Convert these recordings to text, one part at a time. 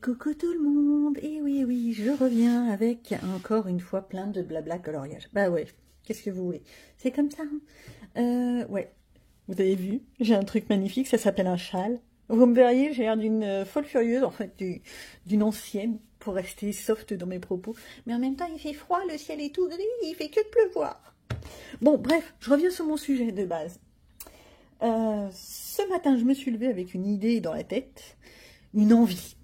Coucou tout le monde. Et oui, oui, je reviens avec encore une fois plein de blabla coloriage. Bah ouais, qu'est-ce que vous voulez? C'est comme ça, hein. Ouais, vous avez vu, j'ai un truc magnifique, ça s'appelle un châle. Vous me verriez, j'ai l'air d'une folle furieuse, en fait, d'une ancienne, pour rester soft dans mes propos. Mais en même temps, il fait froid, le ciel est tout gris, il fait que de pleuvoir. Bon, bref, je reviens sur mon sujet de base. Ce matin, je me suis levée avec une idée dans la tête, une envie.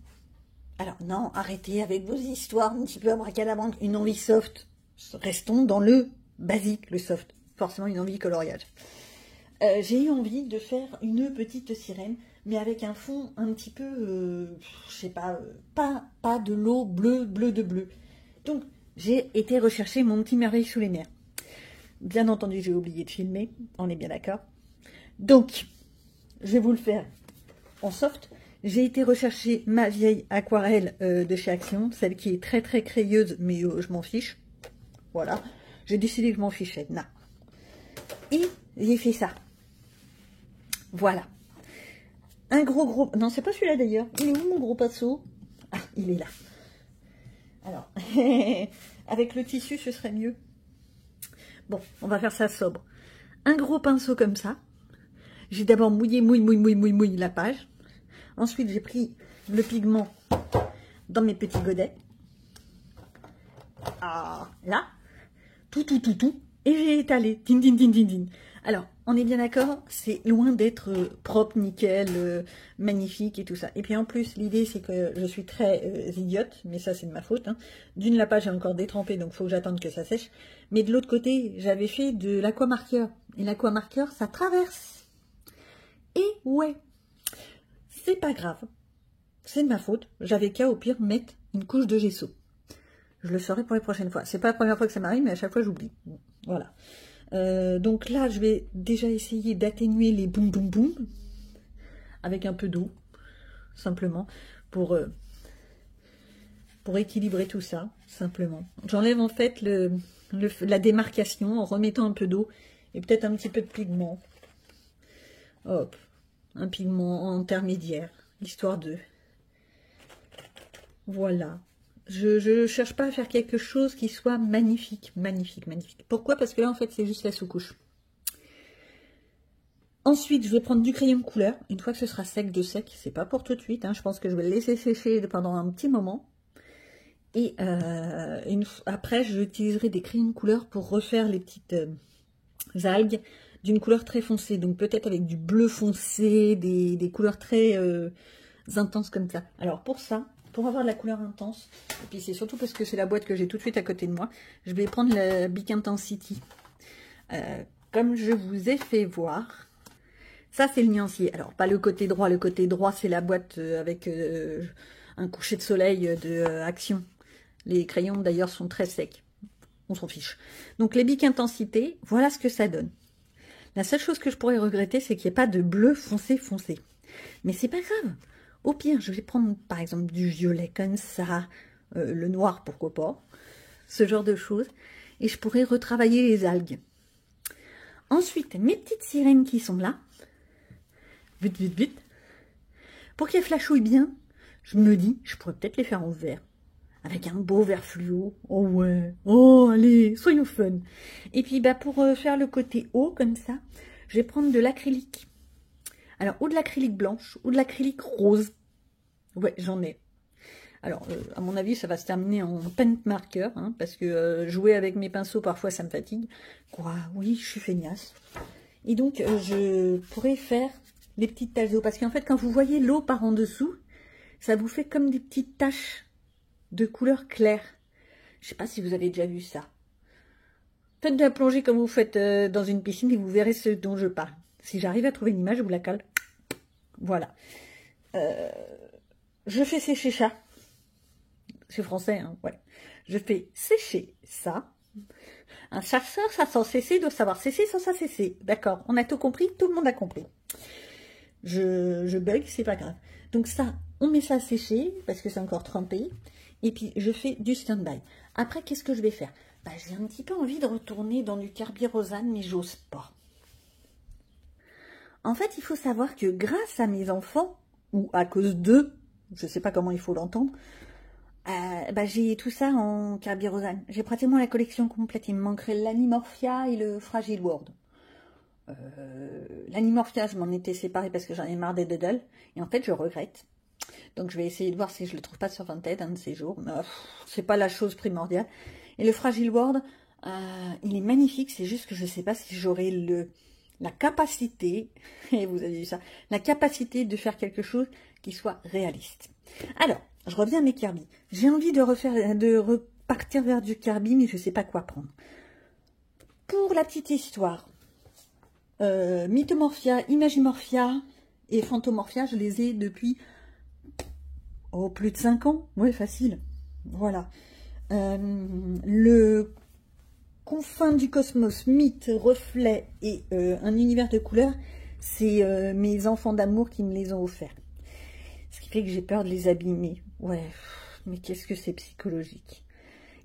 Alors non, arrêtez avec vos histoires un petit peu abracadabrantes, une envie soft. Restons dans le basique, le soft. Forcément une envie coloriage. J'ai eu envie de faire une petite sirène, mais avec un fond un petit peu, je sais pas, pas de l'eau bleu de bleu. Donc j'ai été rechercher mon petit merveille sous les mers. Bien entendu, j'ai oublié de filmer, on est bien d'accord. Donc, je vais vous le faire en soft. J'ai été rechercher ma vieille aquarelle de chez Action, celle qui est très très crayeuse, mais je m'en fiche. Voilà, j'ai décidé que je m'en fichais. Non. Et j'ai fait ça. Voilà. Un gros... Non, c'est pas celui-là d'ailleurs. Il est où mon gros pinceau? Ah, il est là. Alors, avec le tissu, ce serait mieux. Bon, on va faire ça sobre. Un gros pinceau comme ça. J'ai d'abord mouillé la page. Ensuite, j'ai pris le pigment dans mes petits godets. Ah, là. Tout. Et j'ai étalé. Din, din, din, din, din. Alors, on est bien d'accord, c'est loin d'être propre, nickel, magnifique et tout ça. Et puis en plus, l'idée, c'est que je suis très idiote, mais ça, c'est de ma faute. Hein. D'une, la page est encore détrempée, donc il faut que j'attende que ça sèche. Mais de l'autre côté, j'avais fait de l'aquamarqueur. Et l'aquamarqueur, ça traverse. Et ouais, c'est pas grave. C'est de ma faute. J'avais qu'à, au pire, mettre une couche de gesso. Je le saurai pour les prochaines fois. C'est pas la première fois que ça m'arrive, mais à chaque fois, j'oublie. Voilà. Donc là, je vais déjà essayer d'atténuer les boum boum boum avec un peu d'eau, simplement, pour équilibrer tout ça, simplement. J'enlève en fait la démarcation en remettant un peu d'eau et peut-être un petit peu de pigment. Hop, un pigment intermédiaire, histoire de... Voilà. Je cherche pas à faire quelque chose qui soit magnifique. Pourquoi? Parce que là, en fait, c'est juste la sous-couche. Ensuite, je vais prendre du crayon de couleur. Une fois que ce sera sec de sec, c'est pas pour tout de suite. Hein, je pense que je vais le laisser sécher pendant un petit moment. Et après, j'utiliserai des crayons de couleur pour refaire les petites algues d'une couleur très foncée. Donc peut-être avec du bleu foncé, des couleurs très intenses comme ça. Alors pour ça... Pour avoir de la couleur intense, et puis c'est surtout parce que c'est la boîte que j'ai tout de suite à côté de moi, je vais prendre la Bic Intensity. Comme je vous ai fait voir, ça c'est le nuancier. Alors pas le côté droit c'est la boîte avec un coucher de soleil de Action. Les crayons d'ailleurs sont très secs, on s'en fiche. Donc les Bic Intensité, voilà ce que ça donne. La seule chose que je pourrais regretter, c'est qu'il n'y ait pas de bleu foncé. Mais c'est pas grave. Au pire, je vais prendre par exemple du violet comme ça, le noir pourquoi pas, ce genre de choses, et je pourrais retravailler les algues. Ensuite, mes petites sirènes qui sont là, vite, pour qu'elles flashouillent bien, je me dis, je pourrais peut-être les faire en vert, avec un beau vert fluo. Oh ouais, oh allez, soyons fun. Et puis bah pour faire le côté haut comme ça, je vais prendre de l'acrylique. Alors, ou de l'acrylique blanche, ou de l'acrylique rose. Ouais, j'en ai. Alors, à mon avis, ça va se terminer en paint marker, hein, parce que jouer avec mes pinceaux, parfois, ça me fatigue. Quoi? Oui, je suis feignasse. Et donc, je pourrais faire les petites taches d'eau. Parce qu'en fait, quand vous voyez l'eau par en dessous, ça vous fait comme des petites taches de couleur claire. Je sais pas si vous avez déjà vu ça. Faites de la plongée comme vous faites dans une piscine et vous verrez ce dont je parle. Si j'arrive à trouver une image, je vous la cale. Voilà. Je fais sécher ça. C'est français, hein, ouais. Je fais sécher ça. Un chasseur, ça sans cesser, doit savoir cesser sans ça cesser. D'accord, on a tout compris, tout le monde a compris. Je bug, c'est pas grave. Donc ça, on met ça à sécher, parce que c'est encore trempé. Et puis, je fais du stand-by. Après, qu'est-ce que je vais faire? Bah, j'ai un petit peu envie de retourner dans du Carbyrosane, mais j'ose pas. En fait, il faut savoir que grâce à mes enfants, ou à cause d'eux, je sais pas comment il faut l'entendre. Bah, j'ai tout ça en Carbirosane. J'ai pratiquement la collection complète. Il me manquerait l'Animorphia et le Fragile World. L'Animorphia, je m'en étais séparée parce que j'en ai marre des Doodle. Et en fait, je regrette. Donc, je vais essayer de voir si je le trouve pas sur Vinted un de ces jours. Mais c'est pas la chose primordiale. Et le Fragile World, il est magnifique. C'est juste que je sais pas si j'aurai la capacité, et vous avez vu ça, la capacité de faire quelque chose qui soit réaliste. Alors, je reviens à mes Kirby. J'ai envie de repartir vers du Kirby, mais je ne sais pas quoi prendre. Pour la petite histoire, Mythomorphia, Imagimorphia et Phantomorphia, je les ai depuis plus de 5 ans. Oui, facile. Voilà. Le confin du cosmos, mythe, reflet et un univers de couleurs, c'est mes enfants d'amour qui me les ont offerts. Ce qui fait que j'ai peur de les abîmer. Ouais, mais qu'est-ce que c'est psychologique.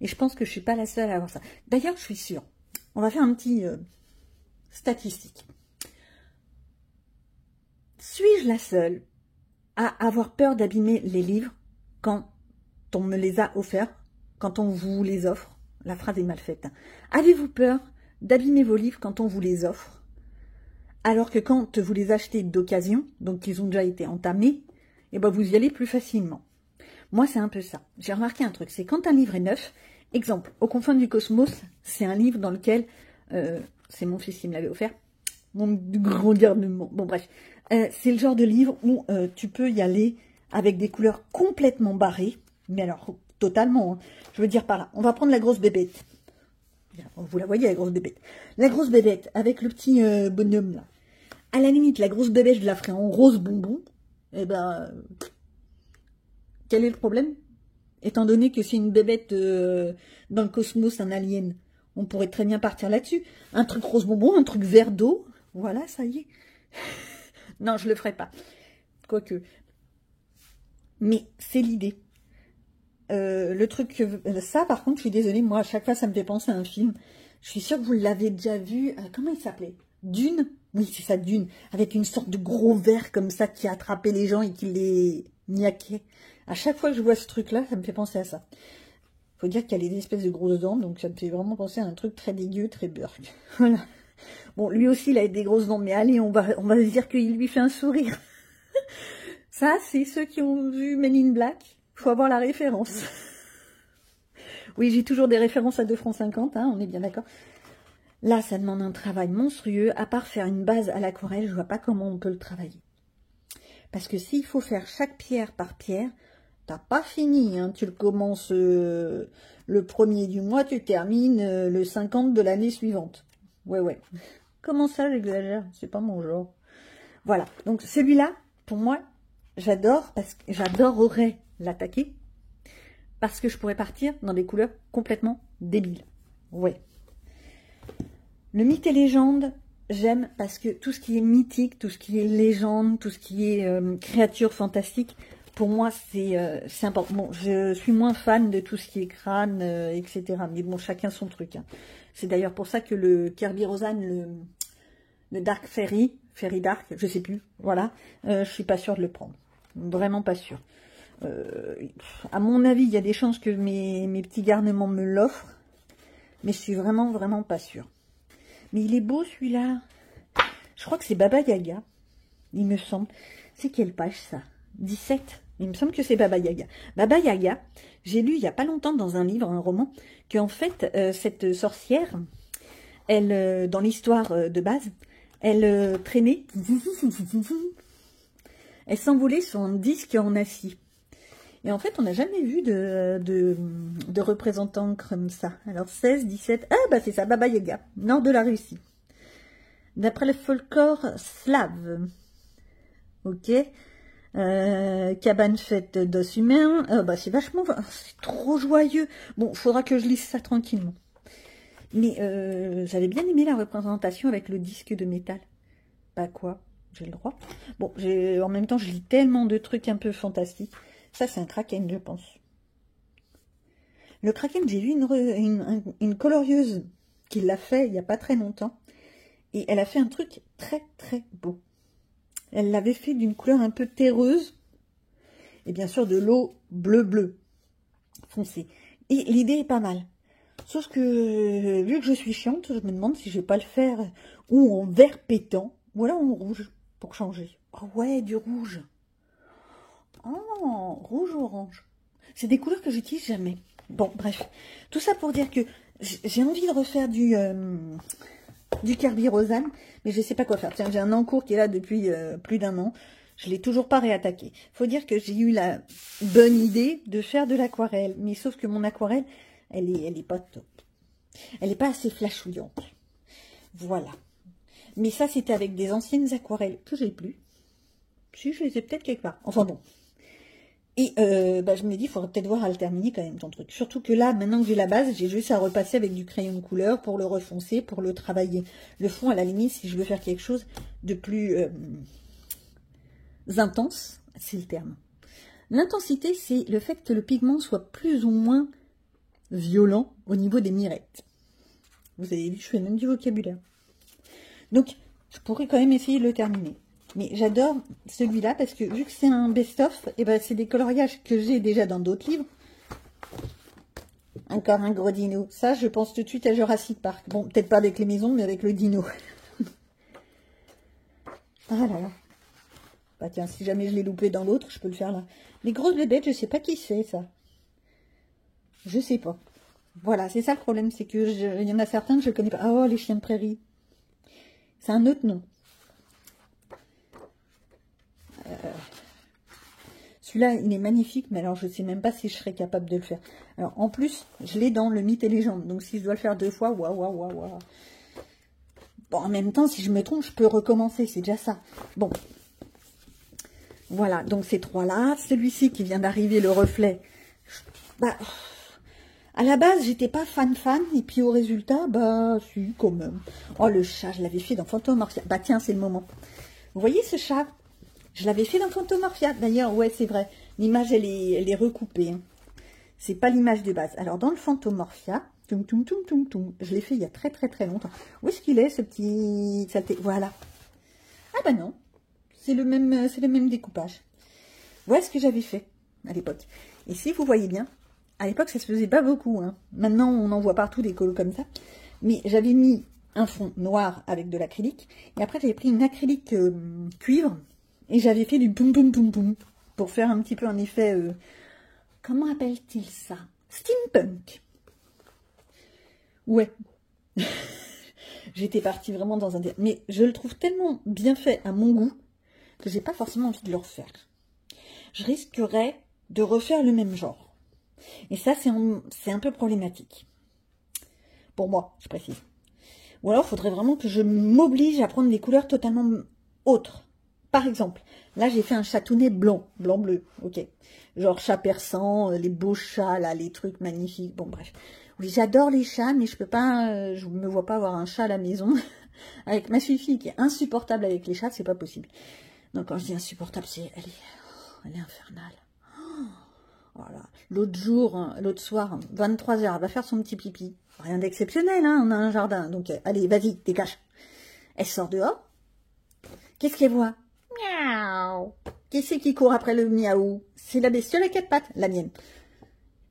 Et je pense que je ne suis pas la seule à avoir ça. D'ailleurs, je suis sûre. On va faire un petit statistique. Suis-je la seule à avoir peur d'abîmer les livres quand on me les a offerts, quand on vous les offre? La phrase est mal faite. Avez-vous peur d'abîmer vos livres quand on vous les offre? Alors que quand vous les achetez d'occasion, donc qu'ils ont déjà été entamés, et ben vous y allez plus facilement. Moi, c'est un peu ça. J'ai remarqué un truc, c'est quand un livre est neuf, exemple, Aux confins du cosmos, c'est un livre dans lequel, c'est mon fils qui me l'avait offert, mon grand garnement, bon bref, c'est le genre de livre où tu peux y aller avec des couleurs complètement barrées, mais alors totalement, hein. Je veux dire par là, on va prendre la grosse bébête. Vous la voyez, la grosse bébête. La grosse bébête avec le petit bonhomme là. À la limite, la grosse bébête, je la ferai en rose bonbon. Eh ben, quel est le problème? Étant donné que c'est une bébête dans le cosmos, un alien, on pourrait très bien partir là-dessus. Un truc rose bonbon, un truc vert d'eau. Voilà, ça y est. Non, je le ferai pas. Quoique. Mais c'est l'idée. Le truc, ça par contre, je suis désolée, moi à chaque fois ça me fait penser à un film. Je suis sûre que vous l'avez déjà vu. Comment il s'appelait? Dune? Oui, c'est ça, Dune. Avec une sorte de gros ver comme ça qui attrapait les gens et qui les niaquait. À chaque fois que je vois ce truc-là, ça me fait penser à ça. Faut dire qu'il y a des espèces de grosses dents, donc ça me fait vraiment penser à un truc très dégueu, très burk. Voilà. Bon, lui aussi, il a des grosses dents, mais allez, on va dire qu'il lui fait un sourire. Ça, c'est ceux qui ont vu Men in Black. Faut avoir la référence. Oui, j'ai toujours des références à 2,50 francs, hein, on est bien d'accord. Là, ça demande un travail monstrueux. À part faire une base à l'aquarelle, je vois pas comment on peut le travailler. Parce que s'il faut faire chaque pierre par pierre, t'as pas fini. Hein. Tu le commences le 1er du mois, tu termines le 50 de l'année suivante. Ouais. Comment ça, j'exagère? C'est pas mon genre. Voilà. Donc, celui-là, pour moi, j'adore parce que j'adorerais l'attaquer. Parce que je pourrais partir dans des couleurs complètement débiles. Ouais. Le mythe et légende, j'aime parce que tout ce qui est mythique, tout ce qui est légende, tout ce qui est créature fantastique, pour moi, c'est important. Bon, je suis moins fan de tout ce qui est crâne, etc. Mais bon, chacun son truc. Hein. C'est d'ailleurs pour ça que le Carbirosane, le Dark Fairy Dark, je sais plus, voilà, je suis pas sûre de le prendre. Vraiment pas sûre. À mon avis, il y a des chances que mes petits garnements me l'offrent, mais je suis vraiment pas sûre. Mais il est beau celui-là. Je crois que c'est Baba Yaga, il me semble. C'est quelle page ça? 17. Il me semble que c'est Baba Yaga. Baba Yaga, j'ai lu il n'y a pas longtemps dans un livre, un roman, qu'en fait, cette sorcière, elle, dans l'histoire de base, elle traînait, elle s'envolait sur un disque en acier. Et en fait, on n'a jamais vu de représentants comme ça. Alors 16, 17... Ah, bah c'est ça, Baba Yaga, nord de la Russie. D'après le folklore slave. Ok. Cabane faite d'os humains. Bah c'est vachement... C'est trop joyeux. Bon, faudra que je lise ça tranquillement. Mais j'avais bien aimé la représentation avec le disque de métal. Bah quoi, j'ai le droit. Bon, en même temps, je lis tellement de trucs un peu fantastiques. Ça, c'est un kraken, je pense. Le kraken, j'ai vu une colorieuse qui l'a fait il n'y a pas très longtemps. Et elle a fait un truc très beau. Elle l'avait fait d'une couleur un peu terreuse. et bien sûr de l'eau bleu foncé. Et l'idée est pas mal. Sauf que, vu que je suis chiante, je me demande si je vais pas le faire ou en vert pétant, ou alors en rouge, pour changer. Oh ouais, du rouge. Oh, rouge-orange. C'est des couleurs que j'utilise jamais. Bon, bref. Tout ça pour dire que j'ai envie de refaire du Kerby Rosanne, mais je sais pas quoi faire. Tiens, j'ai un encours qui est là depuis plus d'1 an. Je l'ai toujours pas réattaqué. Faut dire que j'ai eu la bonne idée de faire de l'aquarelle. Mais sauf que mon aquarelle, elle est pas top. Elle est pas assez flashouillante. Voilà. Mais ça, c'était avec des anciennes aquarelles que j'ai plus. Si, je les ai peut-être quelque part. Enfin bon. Et je me dis, il faudrait peut-être voir à le terminer quand même ton truc. Surtout que là, maintenant que j'ai la base, j'ai juste à repasser avec du crayon de couleur pour le refoncer, pour le travailler. Le fond, à la limite, si je veux faire quelque chose de plus intense, c'est le terme. L'intensité, c'est le fait que le pigment soit plus ou moins violent au niveau des mirettes. Vous avez vu, je fais même du vocabulaire. Donc, je pourrais quand même essayer de le terminer. Mais j'adore celui-là parce que vu que c'est un best-of, et ben c'est des coloriages que j'ai déjà dans d'autres livres. Encore un gros dino. Ça, je pense tout de suite à Jurassic Park. Bon, peut-être pas avec les maisons, mais avec le dino. Ah là là. Bah tiens, si jamais je l'ai loupé dans l'autre, je peux le faire là. Les grosses bébêtes, je sais pas qui c'est ça. Je sais pas. Voilà, c'est ça le problème, c'est que il y en a certains que je connais pas. Oh, les chiens de prairie. C'est un autre nom. Celui-là, il est magnifique, mais alors je sais même pas si je serais capable de le faire. Alors, en plus, je l'ai dans le mythe et légende. Donc, si je dois le faire 2 fois, waouh, waouh, waouh, waouh. Bon, en même temps, si je me trompe, je peux recommencer. C'est déjà ça. Bon. Voilà, donc ces 3-là. Celui-ci qui vient d'arriver, le reflet. Bah, à la base, j'étais pas fan. Et puis, au résultat, bah, si, quand même. Oh, le chat, je l'avais fait dans Fantomorphia. Bah, tiens, c'est le moment. Vous voyez ce chat? Je l'avais fait dans Fantomorphia. D'ailleurs, ouais, c'est vrai. L'image, elle est recoupée. Hein. C'est pas l'image de base. Alors, dans le Fantomorphia, je l'ai fait il y a très longtemps. Où est-ce qu'il est, ce petit saleté? Voilà. Ah bah non. C'est le même découpage. Voilà ce que j'avais fait à l'époque. Et si vous voyez bien, à l'époque, ça se faisait pas beaucoup. Hein. Maintenant, on en voit partout des cols comme ça. Mais j'avais mis un fond noir avec de l'acrylique. Et après, j'avais pris une acrylique cuivre. Et j'avais fait du poum pour faire un petit peu un effet, comment appelle-t-il ça? Steampunk. Ouais. J'étais partie vraiment dans un... Mais je le trouve tellement bien fait à mon goût que j'ai pas forcément envie de le refaire. Je risquerais de refaire le même genre. Et ça, c'est un peu problématique. Pour moi, je précise. Ou alors, il faudrait vraiment que je m'oblige à prendre des couleurs totalement autres. Par exemple, là, j'ai fait un chatounet blanc-bleu, ok. Genre chat persan, les beaux chats, là, les trucs magnifiques. Bon, bref. Oui, j'adore les chats, mais je peux pas, je me vois pas avoir un chat à la maison. Avec ma fille qui est insupportable avec les chats, c'est pas possible. Donc, quand je dis insupportable, elle est infernale. Voilà. L'autre soir, 23h, elle va faire son petit pipi. Rien d'exceptionnel, hein, on a un jardin. Donc, allez, vas-y, dégage. Elle sort dehors. Qu'est-ce qu'elle voit? Miaou. Qui c'est qui court après le miaou? C'est la bestiole à 4 pattes, la mienne.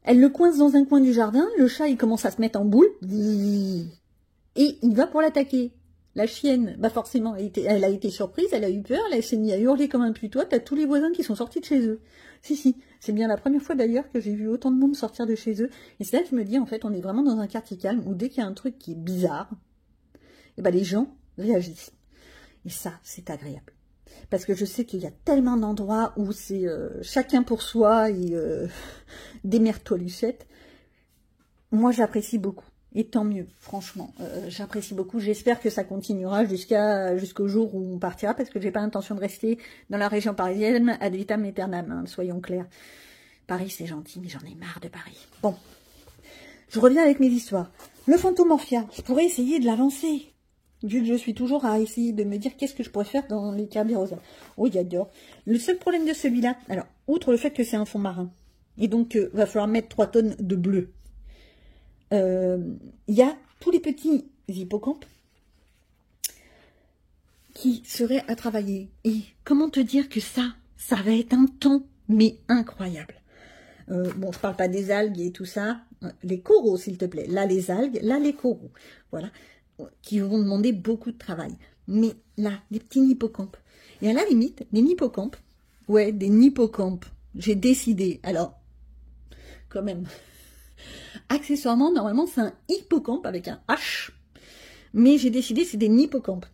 Elle le coince dans un coin du jardin, le chat il commence à se mettre en boule, et il va pour l'attaquer. La chienne, bah forcément, elle a été surprise, elle a eu peur, elle s'est mise à hurler comme un putois, t'as tous les voisins qui sont sortis de chez eux. Si, c'est bien la première fois d'ailleurs que j'ai vu autant de monde sortir de chez eux, et c'est là que je me dis, en fait, on est vraiment dans un quartier calme, où dès qu'il y a un truc qui est bizarre, et ben les gens réagissent. Et ça, c'est agréable. Parce que je sais qu'il y a tellement d'endroits où c'est chacun pour soi et démerde-toi Lucette. Moi, j'apprécie beaucoup. Et tant mieux, franchement. J'apprécie beaucoup. J'espère que ça continuera jusqu'au jour où on partira, parce que j'ai pas l'intention de rester dans la région parisienne ad vitam aeternam, hein, soyons clairs. Paris, c'est gentil, mais j'en ai marre de Paris. Bon, je reviens avec mes histoires. Le Fantomorphia, je pourrais essayer de l'avancer. Vu que je suis toujours à essayer de me dire qu'est-ce que je pourrais faire dans les Kerby Rosa. Oh, j'adore. Le seul problème de celui-là, alors, outre le fait que c'est un fond marin, et donc va falloir mettre 3 tonnes de bleu, il y a tous les petits hippocampes qui seraient à travailler. Et comment te dire que ça va être un temps mais incroyable. Bon, je parle pas des algues et tout ça. Les coraux, s'il te plaît. Là, les algues, là, les coraux. Voilà. Qui vont demander beaucoup de travail. Mais là, des petits nippocampes. Et à la limite, des nippocampes. Ouais, des nippocampes. J'ai décidé. Alors, quand même. Accessoirement, normalement, c'est un hippocampe avec un H. Mais j'ai décidé, c'est des nippocampes.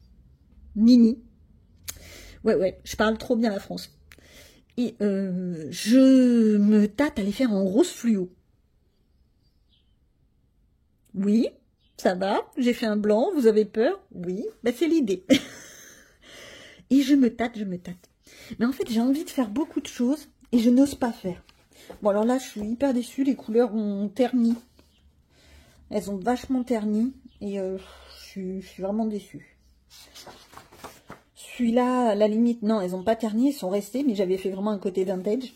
Nini. Ouais, je parle trop bien la France. Et je me tâte à les faire en rose fluo. Oui, ça va, j'ai fait un blanc, vous avez peur? Oui, ben c'est l'idée. Et je me tâte. Mais en fait, j'ai envie de faire beaucoup de choses et je n'ose pas faire. Bon, alors là, je suis hyper déçue, les couleurs ont terni. Elles ont vachement terni et je suis vraiment déçue. Celui-là, à la limite, non, elles n'ont pas terni, elles sont restées, mais j'avais fait vraiment un côté vintage.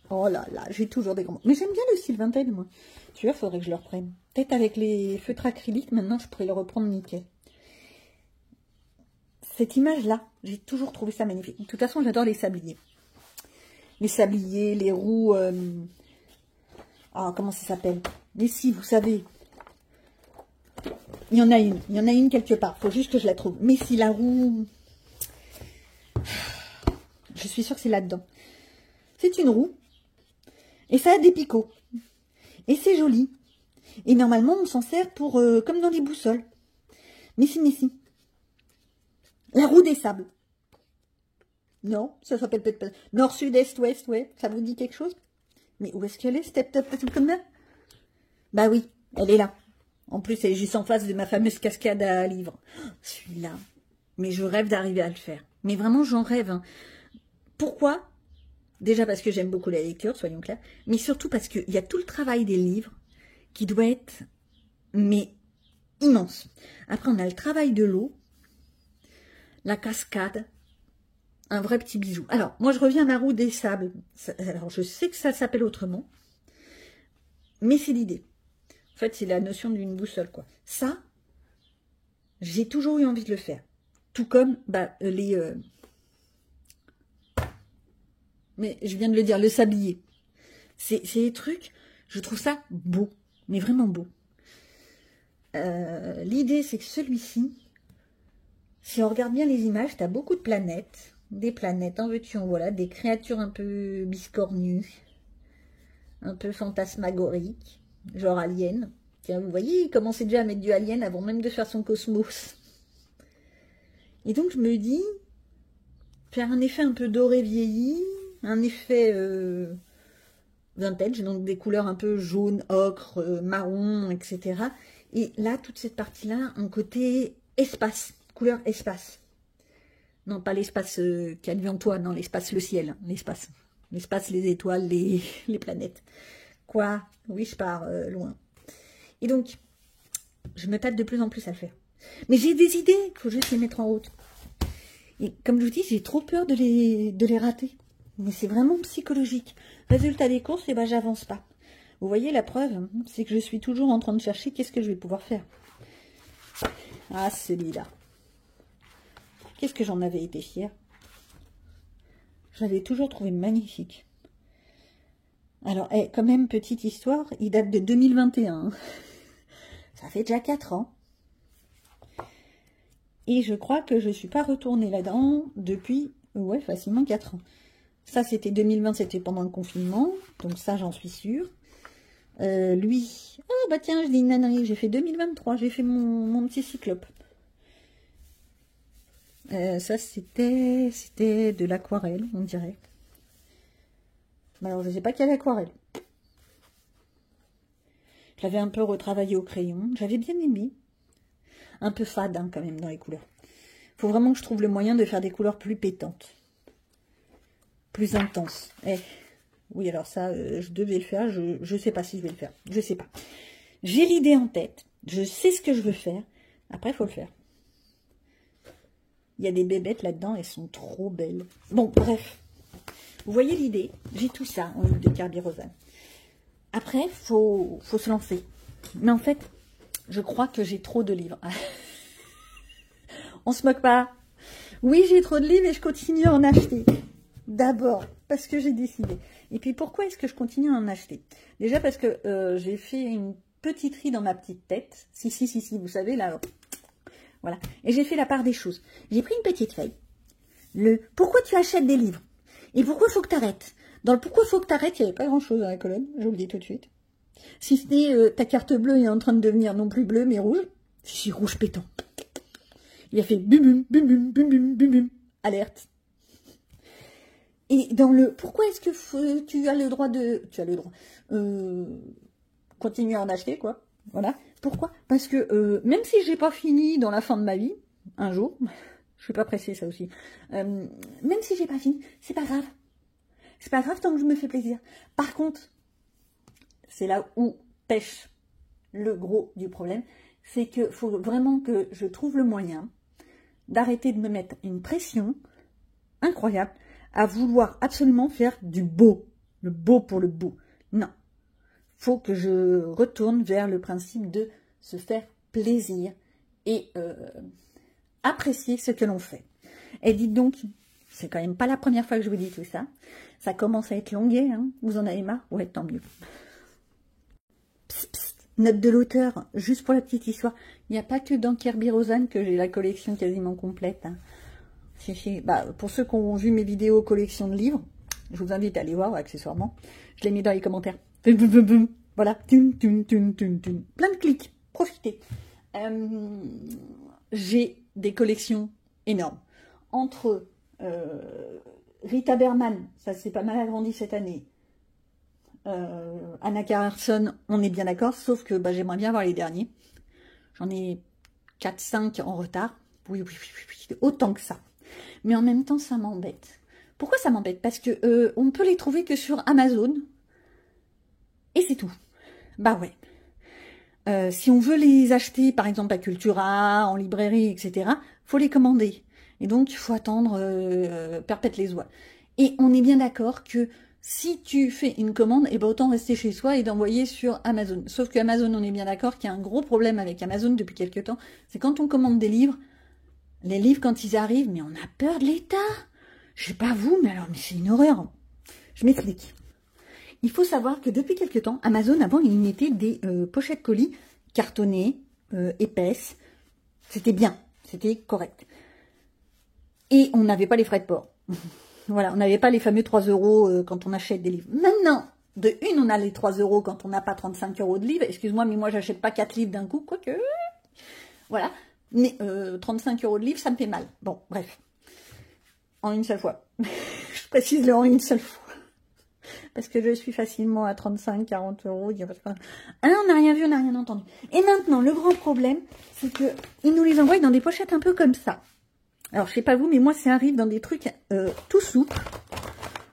Oh là là, j'ai toujours des grands... Mais j'aime bien le style vintage, moi. Tu vois, il faudrait que je le reprenne. Peut-être avec les feutres acryliques, maintenant, je pourrais le reprendre nickel. Cette image-là, j'ai toujours trouvé ça magnifique. De toute façon, j'adore les sabliers. Les sabliers, les roues... Ah, comment ça s'appelle? Mais si, vous savez... Il y en a une quelque part. Il faut juste que je la trouve. Mais si, la roue... Je suis sûre que c'est là-dedans. C'est une roue. Et ça a des picots. Et c'est joli. Et normalement, on s'en sert pour... comme dans les boussoles. Mais si. La roue des sables. Non, ça s'appelle peut-être pas... Nord, sud, est, ouest, ouais. Ça vous dit quelque chose? Mais où est-ce qu'elle est, cette comme ça? Bah oui, elle est là. En plus, elle est juste en face de ma fameuse cascade à livres. Celui-là. Mais je rêve d'arriver à le faire. Mais vraiment, j'en rêve. Hein. Pourquoi? Déjà parce que j'aime beaucoup la lecture, soyons clairs. Mais surtout parce qu'il y a tout le travail des livres qui doit être, mais immense. Après, on a le travail de l'eau, la cascade, un vrai petit bijou. Alors, moi, je reviens à ma roue des sables. Alors, je sais que ça s'appelle autrement, mais c'est l'idée. En fait, c'est la notion d'une boussole, quoi. Ça, j'ai toujours eu envie de le faire. Tout comme mais je viens de le dire, le sablier. C'est des trucs, je trouve ça beau, mais vraiment beau. L'idée, c'est que celui-ci, si on regarde bien les images, tu as beaucoup de planètes, des planètes, en veux-tu, en voilà, des créatures un peu biscornues, un peu fantasmagoriques, genre alien. Tiens, vous voyez, il commençait déjà à mettre du alien avant même de faire son cosmos. Et donc, je me dis, faire un effet un peu doré vieilli, un effet vintage, donc des couleurs un peu jaune, ocre, marron, etc. Et là, toute cette partie-là, en côté espace, couleur espace. Non, pas l'espace qu'il y a devant toi, non, l'espace, le ciel, l'espace. L'espace, les étoiles, les planètes. Quoi? Oui, je pars loin. Et donc, je me tâte de plus en plus à le faire. Mais j'ai des idées, il faut juste les mettre en route. Et comme je vous dis, j'ai trop peur de les rater. Mais c'est vraiment psychologique. Résultat des courses, eh ben, j'avance pas. Vous voyez, la preuve, c'est que je suis toujours en train de chercher qu'est-ce que je vais pouvoir faire. Ah, celui-là. Qu'est-ce que j'en avais été fière. Je l'avais toujours trouvé magnifique. Alors, quand même, petite histoire, il date de 2021. Ça fait déjà 4 ans. Et je crois que je ne suis pas retournée là-dedans depuis, ouais, facilement 4 ans. Ça, c'était 2020, c'était pendant le confinement. Donc ça, j'en suis sûre. Lui, oh bah tiens, je dis une ânerie, j'ai fait 2023, j'ai fait mon petit cyclope. Ça, c'était de l'aquarelle, on dirait. Alors, je ne sais pas quelle aquarelle. Je l'avais un peu retravaillé au crayon. J'avais bien aimé. Un peu fade, hein, quand même, dans les couleurs. Il faut vraiment que je trouve le moyen de faire des couleurs plus pétantes. Plus intenses. Oui, alors ça, je devais le faire. Je ne sais pas si je vais le faire. Je ne sais pas. J'ai l'idée en tête. Je sais ce que je veux faire. Après, il faut le faire. Il y a des bébêtes là-dedans. Elles sont trop belles. Bon, bref. Vous voyez l'idée? J'ai tout ça en huile de carbyrosane. Après, il faut se lancer. Mais en fait, je crois que j'ai trop de livres. On se moque pas. Oui, j'ai trop de livres et je continue à en acheter. D'abord, parce que j'ai décidé. Et puis, pourquoi est-ce que je continue à en acheter? Déjà parce que j'ai fait une petite riz dans ma petite tête. Si, vous savez, là. Voilà. Et j'ai fait la part des choses. J'ai pris une petite feuille. Pourquoi tu achètes des livres? Et pourquoi il faut que tu arrêtes? Dans le pourquoi il faut que tu arrêtes, il n'y avait pas grand-chose dans la colonne, je vous le dis tout de suite. Si ce n'est ta carte bleue est en train de devenir non plus bleue, mais rouge. Si, rouge pétant. Il a fait bum bum bum bum bum bum bum. Alerte. Et dans le pourquoi est-ce que tu as le droit de... Tu as le droit. Continuer à en acheter, quoi. Voilà. Pourquoi? Parce que même si j'ai pas fini dans la fin de ma vie, un jour, je suis pas pressée, ça aussi. Même si j'ai pas fini, c'est pas grave. C'est pas grave tant que je me fais plaisir. Par contre, c'est là où pêche le gros du problème, c'est qu'il faut vraiment que je trouve le moyen d'arrêter de me mettre une pression incroyable à vouloir absolument faire du beau. Le beau pour le beau. Non. Faut que je retourne vers le principe de se faire plaisir et apprécier ce que l'on fait. Et dites donc, c'est quand même pas la première fois que je vous dis tout ça. Ça commence à être longuet, hein. Vous en avez marre? Ouais, tant mieux. Psst, psst. Note de l'auteur, juste pour la petite histoire. Il n'y a pas que dans Kerby Rosanne que j'ai la collection quasiment complète. Hein. Bah, pour ceux qui ont vu mes vidéos collection de livres, je vous invite à aller voir accessoirement. Je l'ai mis dans les commentaires. Voilà. Plein de clics. Profitez. J'ai des collections énormes. Entre Rita Berman, ça s'est pas mal agrandi cette année. Anna Carlson, on est bien d'accord, sauf que bah, j'aimerais bien voir les derniers. J'en ai 4-5 en retard. Oui, autant que ça. Mais en même temps, ça m'embête. Pourquoi ça m'embête? Parce que on peut les trouver que sur Amazon. Et c'est tout. Bah ouais. Si on veut les acheter, par exemple à Cultura, en librairie, etc., faut les commander. Et donc, il faut attendre perpète les oies. Et on est bien d'accord que si tu fais une commande, eh ben autant rester chez soi et d'envoyer sur Amazon. Sauf que Amazon, on est bien d'accord qu'il y a un gros problème avec Amazon depuis quelques temps. C'est quand on commande des livres, les livres, quand ils arrivent, mais on a peur de l'état. Je sais pas vous, mais alors, mais c'est une horreur. Je m'explique. Il faut savoir que depuis quelques temps, Amazon, avant, il mettait des pochettes colis cartonnées, épaisses. C'était bien, c'était correct. Et on n'avait pas les frais de port. Voilà, on n'avait pas les fameux 3 € quand on achète des livres. Maintenant, de une, on a les 3 € quand on n'a pas 35 € de livres. Excuse-moi, mais moi, j'achète pas 4 livres d'un coup, quoique. Voilà. Mais 35 € de livre, ça me fait mal. Bon, bref. En une seule fois. Je précise le en une seule fois. Parce que je suis facilement à 35, 40 €. Ah non, on n'a rien vu, on n'a rien entendu. Et maintenant, le grand problème, c'est qu'ils nous les envoient dans des pochettes un peu comme ça. Alors, je sais pas vous, mais moi, ça arrive dans des trucs tout souples,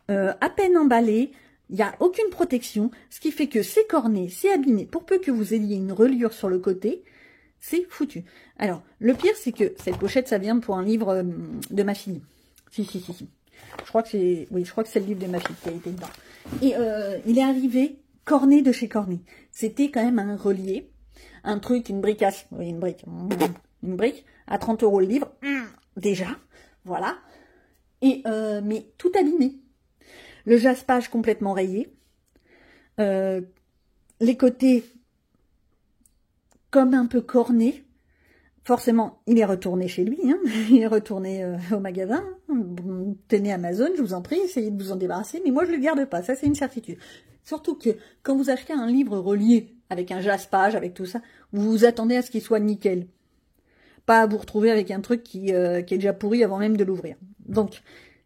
à peine emballés. Il n'y a aucune protection, ce qui fait que c'est corné, c'est abîmé. Pour peu que vous ayez une reliure sur le côté, c'est foutu. Alors, le pire, c'est que cette pochette, ça vient pour un livre de ma fille. Si. Je crois que c'est, oui, je crois que c'est le livre de ma fille qui a été dedans. Et il est arrivé corné de chez Corné. C'était quand même un relié, un truc, une bricasse, oui, une brique à 30 € le livre, déjà, voilà. Et mais tout abîmé. Le jaspage complètement rayé, les côtés comme un peu cornés. Forcément, il est retourné chez lui, hein. Il est retourné au magasin. Tenez Amazon, je vous en prie, essayez de vous en débarrasser, mais moi je ne le garde pas, ça c'est une certitude. Surtout que quand vous achetez un livre relié, avec un jaspage, avec tout ça, vous vous attendez à ce qu'il soit nickel. Pas à vous retrouver avec un truc qui est déjà pourri avant même de l'ouvrir. Donc,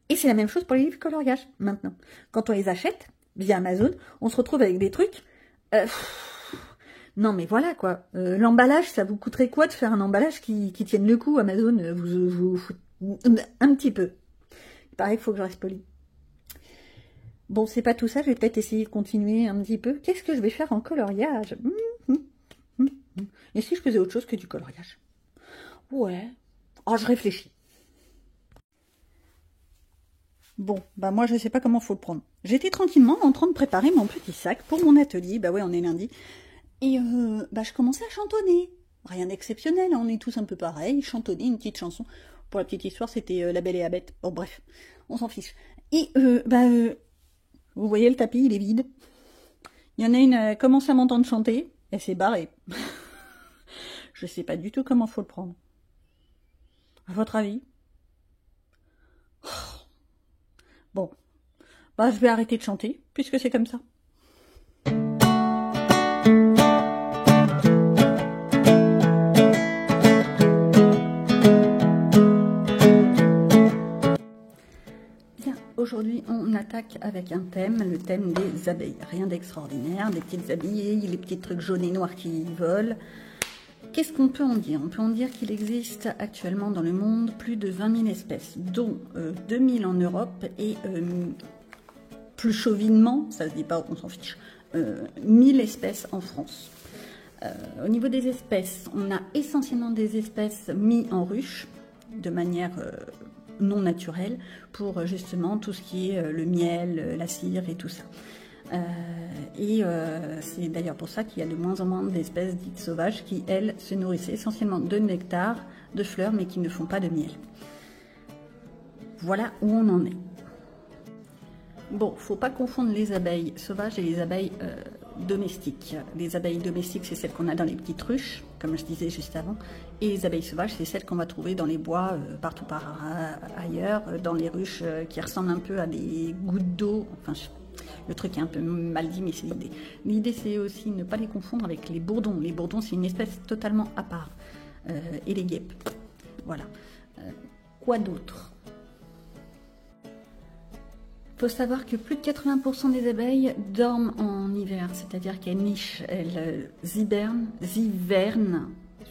et c'est la même chose pour les livres coloriage, maintenant. Quand on les achète, via Amazon, on se retrouve avec des trucs... non, mais voilà, quoi. L'emballage, ça vous coûterait quoi de faire un emballage qui tienne le coup, Amazon vous un petit peu. Il paraît qu'il faut que je reste poli. Bon, c'est pas tout ça, je vais peut-être essayer de continuer un petit peu. Qu'est-ce que je vais faire en coloriage? Et si je faisais autre chose que du coloriage? Ouais. Oh, je réfléchis. Bon, bah moi, je sais pas comment faut le prendre. J'étais tranquillement en train de préparer mon petit sac pour mon atelier. Bah ouais, on est lundi. Et bah, je commençais à chantonner. Rien d'exceptionnel, hein, on est tous un peu pareils. Chantonner une petite chanson. Pour la petite histoire, c'était La Belle et la Bête. Bon, bref, on s'en fiche. Et vous voyez le tapis, il est vide. Il y en a une, elle commence à m'entendre chanter, elle s'est barrée. Je sais pas du tout comment faut le prendre. À votre avis? Bon, bah je vais arrêter de chanter, puisque c'est comme ça. Aujourd'hui, on attaque avec un thème, le thème des abeilles. Rien d'extraordinaire, des petites abeilles, les petits trucs jaunes et noirs qui volent. Qu'est-ce qu'on peut en dire? On peut en dire qu'il existe actuellement dans le monde plus de 20 000 espèces, dont 2000 en Europe et plus chauvinement, ça se dit pas, on s'en fiche, 1000 espèces en France. Au niveau des espèces, on a essentiellement des espèces mises en ruche, de manière non naturelle, pour justement tout ce qui est le miel, la cire et tout ça. C'est d'ailleurs pour ça qu'il y a de moins en moins d'espèces dites sauvages qui, elles, se nourrissent essentiellement de nectar, de fleurs, mais qui ne font pas de miel. Voilà où on en est. Bon, faut pas confondre les abeilles sauvages et les abeilles domestiques. Les abeilles domestiques, c'est celles qu'on a dans les petites ruches, comme je disais juste avant, et les abeilles sauvages, c'est celles qu'on va trouver dans les bois, partout par ailleurs, dans les ruches qui ressemblent un peu à des gouttes d'eau. Enfin, le truc est un peu mal dit, mais c'est l'idée. L'idée, c'est aussi ne pas les confondre avec les bourdons. Les bourdons, c'est une espèce totalement à part. Et les guêpes. Voilà. Quoi d'autre ? Il faut savoir que plus de 80% des abeilles dorment en hiver, c'est-à-dire qu'elles nichent, elles hivernent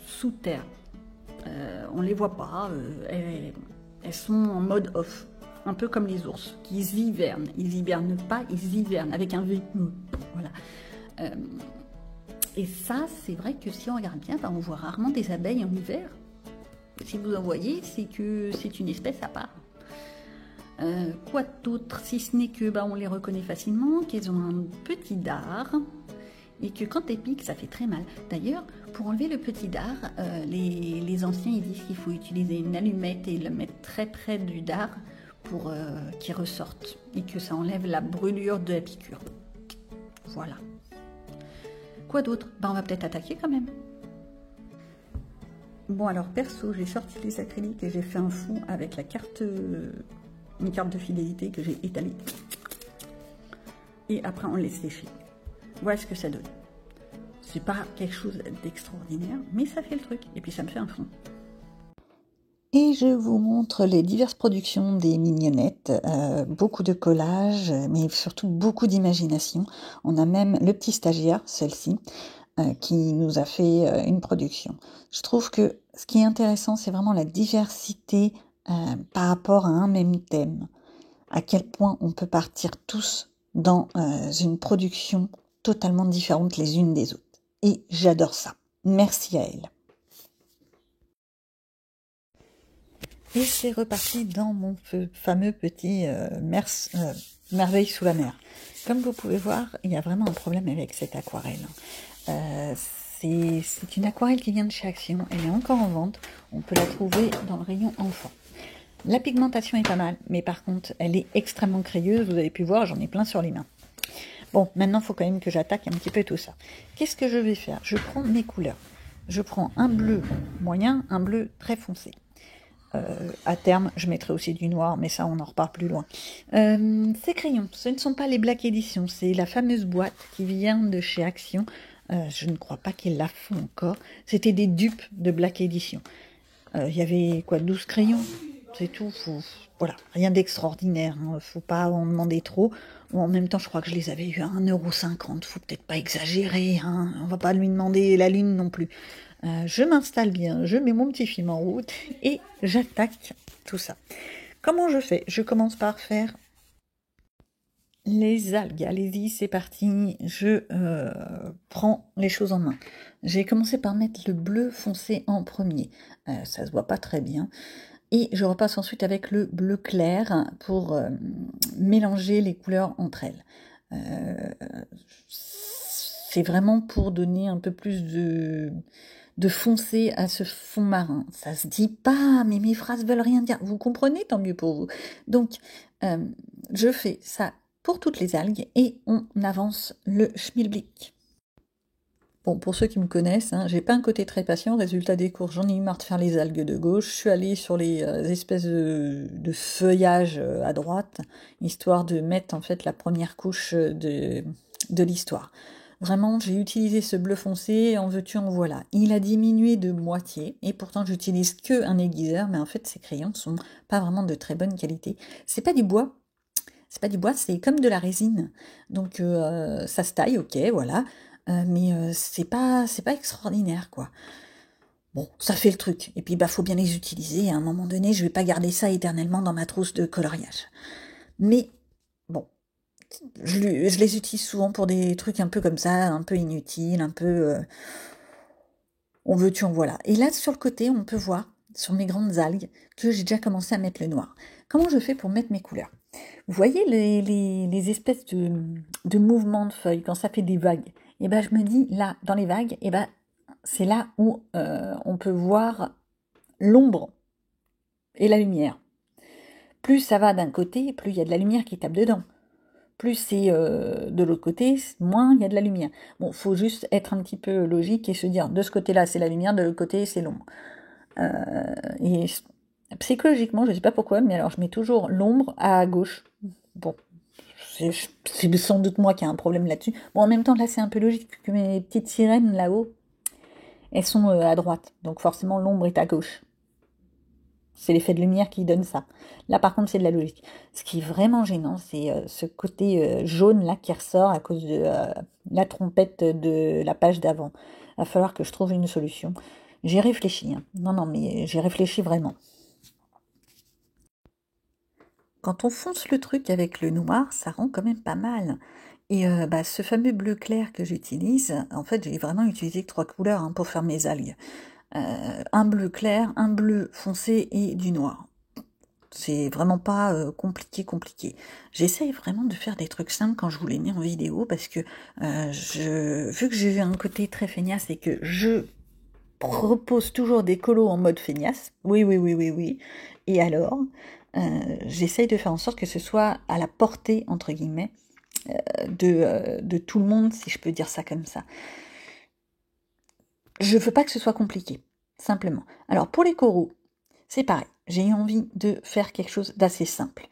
sous terre. On ne les voit pas, elles sont en mode off, un peu comme les ours, qui hivernent. Ils hibernent pas, ils hivernent, avec un V. Voilà. Et ça, c'est vrai que si on regarde bien, on voit rarement des abeilles en hiver. Si vous en voyez, c'est que c'est une espèce à part. Quoi d'autre, si ce n'est que on les reconnaît facilement, qu'elles ont un petit dard et que quand elles piquent, ça fait très mal. D'ailleurs, pour enlever le petit dard, les anciens ils disent qu'il faut utiliser une allumette et le mettre très près du dard pour qu'il ressorte et que ça enlève la brûlure de la piqûre. Voilà. Quoi d'autre? On va peut-être attaquer quand même. Bon alors perso, j'ai sorti les acryliques et j'ai fait un fond avec la carte... une carte de fidélité que j'ai étalée. Et après, on laisse sécher. Voilà ce que ça donne. C'est pas quelque chose d'extraordinaire, mais ça fait le truc. Et puis, ça me fait un fond. Et je vous montre les diverses productions des mignonnettes. Beaucoup de collages, mais surtout beaucoup d'imagination. On a même le petit stagiaire, celle-ci, qui nous a fait une production. Je trouve que ce qui est intéressant, c'est vraiment la diversité par rapport à un même thème, à quel point on peut partir tous dans une production totalement différente les unes des autres. Et j'adore ça. Merci à elle. Et c'est reparti dans mon fameux petit merveille sous la mer. Comme vous pouvez voir, il y a vraiment un problème avec cette aquarelle. C'est une aquarelle qui vient de chez Action. Elle est encore en vente. On peut la trouver dans le rayon enfant. La pigmentation est pas mal, mais par contre, elle est extrêmement crayeuse. Vous avez pu voir, j'en ai plein sur les mains. Bon, maintenant, il faut quand même que j'attaque un petit peu tout ça. Qu'est-ce que je vais faire? Je prends mes couleurs. Je prends un bleu moyen, un bleu très foncé. À terme, je mettrai aussi du noir, mais ça, on en repart plus loin. Ces crayons, ce ne sont pas les Black Edition, c'est la fameuse boîte qui vient de chez Action. Je ne crois pas qu'ils la font encore. C'était des dupes de Black Edition. Il y avait, 12 crayons? C'est tout. Voilà, rien d'extraordinaire. Hein. Faut pas en demander trop. En même temps, je crois que je les avais eu à 1,50 €. Faut peut-être pas exagérer. Hein. On va pas lui demander la lune non plus. Je m'installe bien, je mets mon petit film en route et j'attaque tout ça. Comment je fais? Je commence par faire les algues. Allez-y, c'est parti. Je prends les choses en main. J'ai commencé par mettre le bleu foncé en premier. Ça se voit pas très bien. Et je repasse ensuite avec le bleu clair pour mélanger les couleurs entre elles. C'est vraiment pour donner un peu plus de foncé à ce fond marin. Ça se dit pas, mais mes phrases veulent rien dire. Vous comprenez, tant mieux pour vous. Donc, je fais ça pour toutes les algues et on avance le schmilblick. Bon, pour ceux qui me connaissent, hein, j'ai pas un côté très patient. Résultat des courses, j'en ai eu marre de faire les algues de gauche. Je suis allée sur les espèces de feuillage à droite, histoire de mettre en fait la première couche de l'histoire. Vraiment, j'ai utilisé ce bleu foncé, en veux-tu, en voilà. Il a diminué de moitié, et pourtant j'utilise que un aiguiseur, mais en fait ces crayons sont pas vraiment de très bonne qualité. C'est pas du bois, c'est comme de la résine. Donc ça se taille, ok, voilà. Mais c'est pas extraordinaire, quoi. Bon, ça fait le truc. Et puis, bah, faut bien les utiliser. À un moment donné, je vais pas garder ça éternellement dans ma trousse de coloriage. Mais, bon, je les utilise souvent pour des trucs un peu comme ça, un peu inutiles, un peu... on veut-tu, en voilà. Et là, sur le côté, on peut voir, sur mes grandes algues, que j'ai déjà commencé à mettre le noir. Comment je fais pour mettre mes couleurs? Vous voyez les espèces de mouvements de feuilles, quand ça fait des vagues? Et ben je me dis, là, dans les vagues, et ben c'est là où on peut voir l'ombre et la lumière. Plus ça va d'un côté, plus il y a de la lumière qui tape dedans. Plus c'est de l'autre côté, moins il y a de la lumière. Bon, faut juste être un petit peu logique et se dire, de ce côté-là, c'est la lumière, de l'autre côté, c'est l'ombre. Et psychologiquement, je ne sais pas pourquoi, mais alors je mets toujours l'ombre à gauche. Bon, c'est sans doute moi qui ai un problème là-dessus. Bon, en même temps, là, c'est un peu logique, que mes petites sirènes, là-haut, elles sont à droite. Donc forcément, l'ombre est à gauche. C'est l'effet de lumière qui donne ça. Là, par contre, c'est de la logique. Ce qui est vraiment gênant, c'est ce côté jaune, là, qui ressort à cause de la trompette de la page d'avant. Il va falloir que je trouve une solution. J'ai réfléchi, hein. Non, mais j'ai réfléchi vraiment. Quand on fonce le truc avec le noir, ça rend quand même pas mal. Et ce fameux bleu clair que j'utilise, en fait, j'ai vraiment utilisé que 3 couleurs hein, pour faire mes algues. Un bleu clair, un bleu foncé et du noir. C'est vraiment pas compliqué. J'essaye vraiment de faire des trucs simples quand je vous les mets en vidéo parce que vu que j'ai un côté très feignasse et que je propose toujours des colos en mode feignasse, oui. Et alors, j'essaye de faire en sorte que ce soit à la portée, entre guillemets, de tout le monde, si je peux dire ça comme ça. Je veux pas que ce soit compliqué, simplement. Alors, pour les coraux, c'est pareil. J'ai eu envie de faire quelque chose d'assez simple.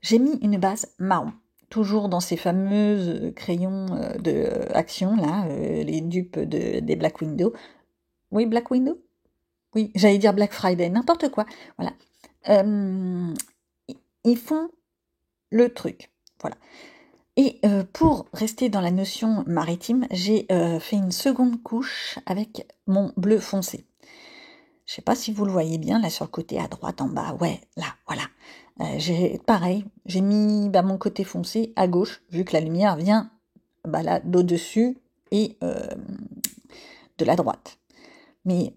J'ai mis une base marron, toujours dans ces fameuses crayons de action, là, les dupes des Black Widow. Oui, Black Widow? Oui, j'allais dire Black Friday, n'importe quoi. Voilà. Ils font le truc. Voilà. Et pour rester dans la notion maritime, j'ai fait une seconde couche avec mon bleu foncé. Je sais pas si vous le voyez bien, là sur le côté à droite en bas. Ouais, là, voilà. Pareil, j'ai mis mon côté foncé à gauche, vu que la lumière vient là d'au-dessus et de la droite. Mais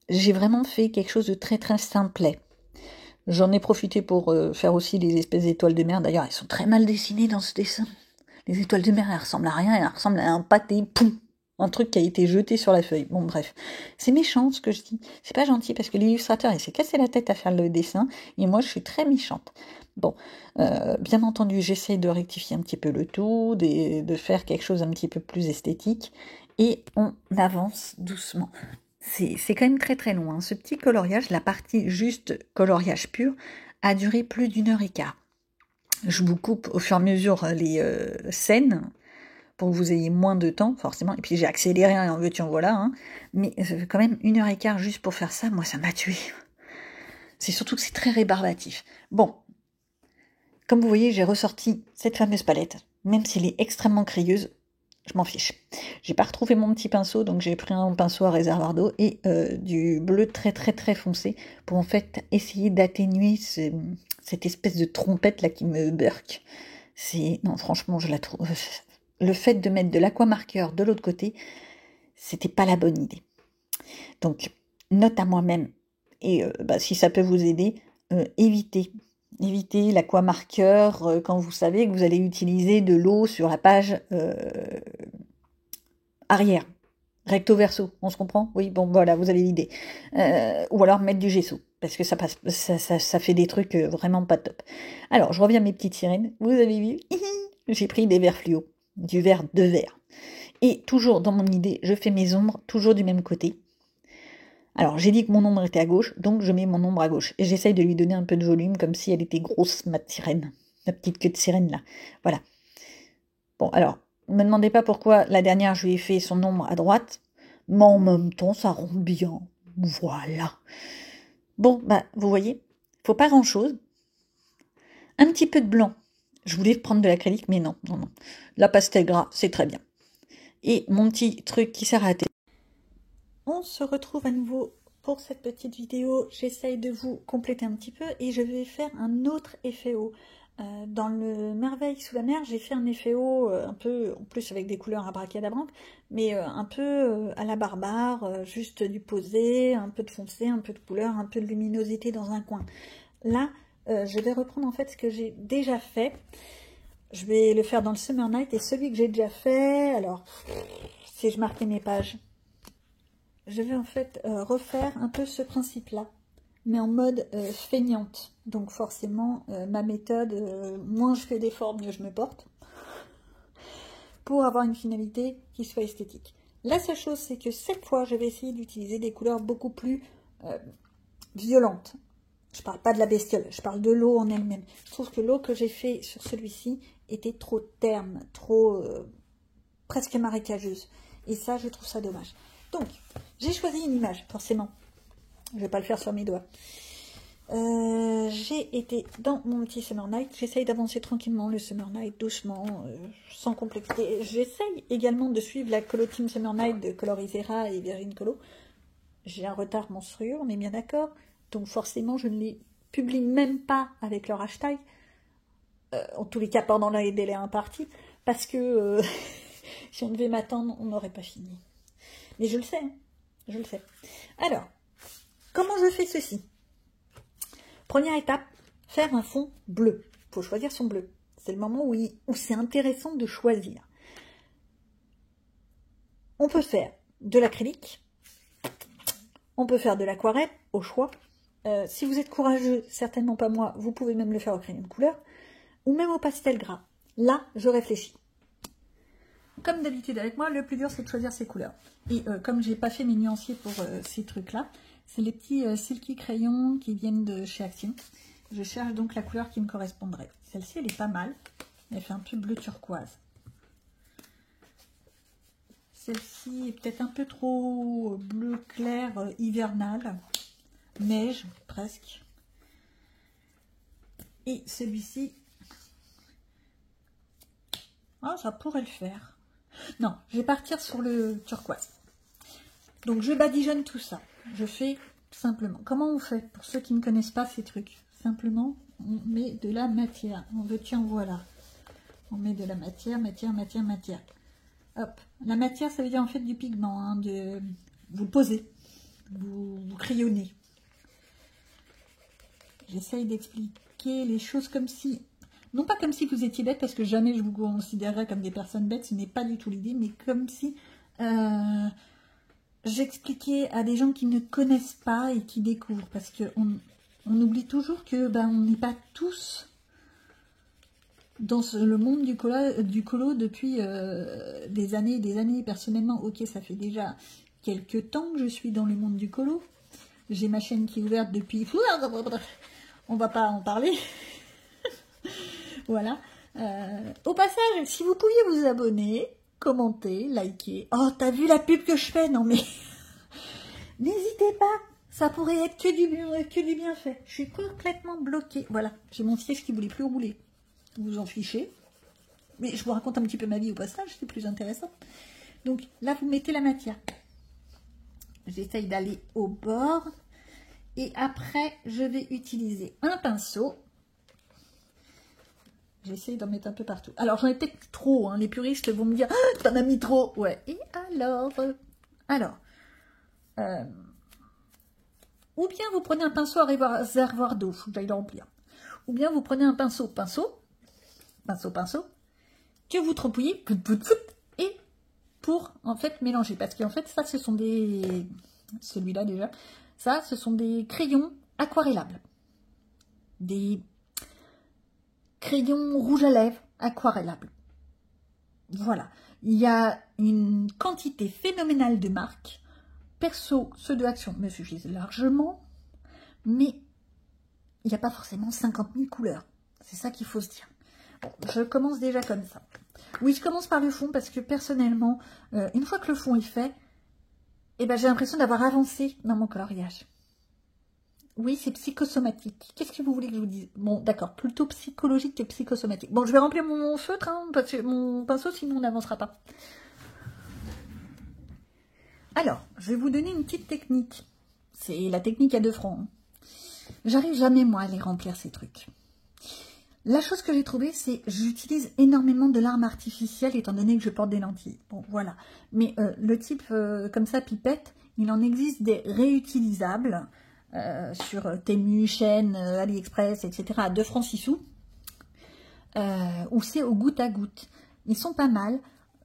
j'ai vraiment fait quelque chose de très très simplet. J'en ai profité pour faire aussi les espèces d'étoiles de mer. D'ailleurs, elles sont très mal dessinées dans ce dessin. Les étoiles de mer, elles ressemblent à rien, elles ressemblent à un pâté, poum, un truc qui a été jeté sur la feuille. Bon, bref. C'est méchant ce que je dis. C'est pas gentil parce que l'illustrateur, il s'est cassé la tête à faire le dessin et moi, je suis très méchante. Bon, bien entendu, j'essaye de rectifier un petit peu le tout, de faire quelque chose un petit peu plus esthétique et on avance doucement. C'est quand même très très long. Hein. Ce petit coloriage, la partie juste coloriage pur, a duré plus d'1h15. Je vous coupe au fur et à mesure les scènes pour que vous ayez moins de temps, forcément. Et puis j'ai accéléré, en veux-tu, en voilà. Hein. Mais quand même 1h15 juste pour faire ça, moi ça m'a tué. C'est surtout que c'est très rébarbatif. Bon, comme vous voyez, j'ai ressorti cette fameuse palette, même s'elle est extrêmement crayeuse. Je m'en fiche. J'ai pas retrouvé mon petit pinceau, donc j'ai pris un pinceau à réservoir d'eau et du bleu très très très foncé pour en fait essayer d'atténuer cette espèce de trompette là qui me burk. Non, franchement, je la trouve. Le fait de mettre de l'aquamarqueur de l'autre côté, c'était pas la bonne idée. Donc, note à moi-même et si ça peut vous aider, évitez l'aquamarqueur quand vous savez que vous allez utiliser de l'eau sur la page arrière. Recto verso, on se comprend? Oui, bon, voilà, vous avez l'idée. Ou alors mettre du gesso, parce que ça passe, ça fait des trucs vraiment pas top. Alors, je reviens à mes petites sirènes. Vous avez vu? J'ai pris des verres fluo, du verre de verre. Et toujours dans mon idée, je fais mes ombres toujours du même côté. Alors, j'ai dit que mon ombre était à gauche, donc je mets mon ombre à gauche. Et j'essaye de lui donner un peu de volume, comme si elle était grosse, ma sirène. Ma petite queue de sirène, là. Voilà. Bon, alors, ne me demandez pas pourquoi la dernière, je lui ai fait son ombre à droite. Mais en même temps, ça rend bien. Voilà. Bon, bah, vous voyez, faut pas grand-chose. Un petit peu de blanc. Je voulais prendre de l'acrylique, mais non, non, non. La pastel gras, c'est très bien. Et mon petit truc qui s'est raté. On se retrouve à nouveau pour cette petite vidéo. J'essaye de vous compléter un petit peu et je vais faire un autre effet haut. Dans le Merveille sous la mer, j'ai fait un effet haut un peu, en plus avec des couleurs abracadabrantes, mais un peu à la barbare, juste du posé, un peu de foncé, un peu de couleur, un peu de luminosité dans un coin. Là, je vais reprendre en fait ce que j'ai déjà fait. Je vais le faire dans le Summer Night et celui que j'ai déjà fait, alors, si je marquais mes pages, je vais en fait refaire un peu ce principe-là, mais en mode feignante. Donc forcément, ma méthode, moins je fais d'efforts, mieux je me porte, pour avoir une finalité qui soit esthétique. La seule chose, c'est que cette fois, je vais essayer d'utiliser des couleurs beaucoup plus violentes. Je parle pas de la bestiole, je parle de l'eau en elle-même. Je trouve que l'eau que j'ai fait sur celui-ci était trop terne, trop presque marécageuse. Et ça, je trouve ça dommage. Donc, j'ai choisi une image, forcément. Je vais pas le faire sur mes doigts. J'ai été dans mon petit Summer Night. J'essaye d'avancer tranquillement le Summer Night, doucement, sans complexité. J'essaye également de suivre la Colo Team Summer Night de Colorisera et Virgin Colo. J'ai un retard monstrueux, on est bien d'accord. Donc forcément, je ne les publie même pas avec leur hashtag. En tous les cas, pendant les délais impartis. Parce que si on devait m'attendre, on n'aurait pas fini. Mais je le sais, hein, je le sais. Alors, comment je fais ceci? Première étape, faire un fond bleu. Il faut choisir son bleu. C'est le moment où c'est intéressant de choisir. On peut faire de l'acrylique. On peut faire de l'aquarelle, au choix. Si vous êtes courageux, certainement pas moi, vous pouvez même le faire au crayon de couleur. Ou même au pastel gras. Là, je réfléchis. Comme d'habitude avec moi, le plus dur c'est de choisir ses couleurs. Et comme j'ai pas fait mes nuanciers pour ces trucs-là, c'est les petits silky crayons qui viennent de chez Action. Je cherche donc la couleur qui me correspondrait. Celle-ci, elle est pas mal. Elle fait un peu bleu turquoise. Celle-ci est peut-être un peu trop bleu clair hivernal. Neige, presque. Et celui-ci, ah, ça pourrait le faire. Non, je vais partir sur le turquoise. Donc je badigeonne tout ça. Je fais simplement. Comment on fait pour ceux qui ne connaissent pas ces trucs? Simplement, on met de la matière. On veut, tiens, voilà. On met de la matière, matière, matière, matière. Hop. La matière, ça veut dire en fait du pigment. Hein, vous le posez. Vous crayonnez. J'essaye d'expliquer les choses comme si... Non pas comme si vous étiez bête, parce que jamais je vous considérerais comme des personnes bêtes, ce n'est pas du tout l'idée, mais comme si j'expliquais à des gens qui ne connaissent pas et qui découvrent, parce qu'on oublie toujours que on n'est pas tous dans le monde du colo depuis des années et des années. Personnellement, ok, ça fait déjà quelques temps que je suis dans le monde du colo. J'ai ma chaîne qui est ouverte depuis... On va pas en parler. Voilà. Au passage, si vous pouviez vous abonner, commenter, liker. Oh, t'as vu la pub que je fais? Non mais... N'hésitez pas. Ça pourrait être que du bien fait. Je suis complètement bloquée. Voilà. J'ai mon siège qui voulait plus rouler. Vous en fichez. Mais je vous raconte un petit peu ma vie au passage. C'est plus intéressant. Donc là, vous mettez la matière. J'essaye d'aller au bord. Et après, je vais utiliser un pinceau. J'essaye d'en mettre un peu partout. Alors, j'en ai peut-être trop. Hein. Les puristes vont me dire ah, t'en as mis trop. Ouais. Et alors ou bien vous prenez un pinceau à réservoir d'eau. Faut que j'aille le remplir. Ou bien vous prenez un pinceau, que vous trempouillez, et pour en fait mélanger. Parce qu'en fait, ça, ce sont des... Celui-là déjà. Ça, ce sont des crayons aquarellables. Des crayons rouge à lèvres aquarellables. Voilà. Il y a une quantité phénoménale de marques. Perso, ceux de Action me suffisent largement. Mais il n'y a pas forcément 50 000 couleurs. C'est ça qu'il faut se dire. Bon, je commence déjà comme ça. Oui, je commence par le fond parce que personnellement, une fois que le fond est fait, eh ben, j'ai l'impression d'avoir avancé dans mon coloriage. Oui, c'est psychosomatique. Qu'est-ce que vous voulez que je vous dise? Bon, d'accord, plutôt psychologique que psychosomatique. Bon, je vais remplir mon feutre, hein, parce que mon pinceau, sinon on n'avancera pas. Alors, je vais vous donner une petite technique. C'est la technique à 2 francs. Hein. J'arrive jamais, moi, à les remplir, ces trucs. La chose que j'ai trouvée, c'est j'utilise énormément de larmes artificielles, étant donné que je porte des lentilles. Bon, voilà. Mais le type, comme ça, pipette, il en existe des réutilisables sur Temu, Shein, AliExpress, etc. à 2 francs 6 sous. Où c'est au goutte à goutte. Ils sont pas mal.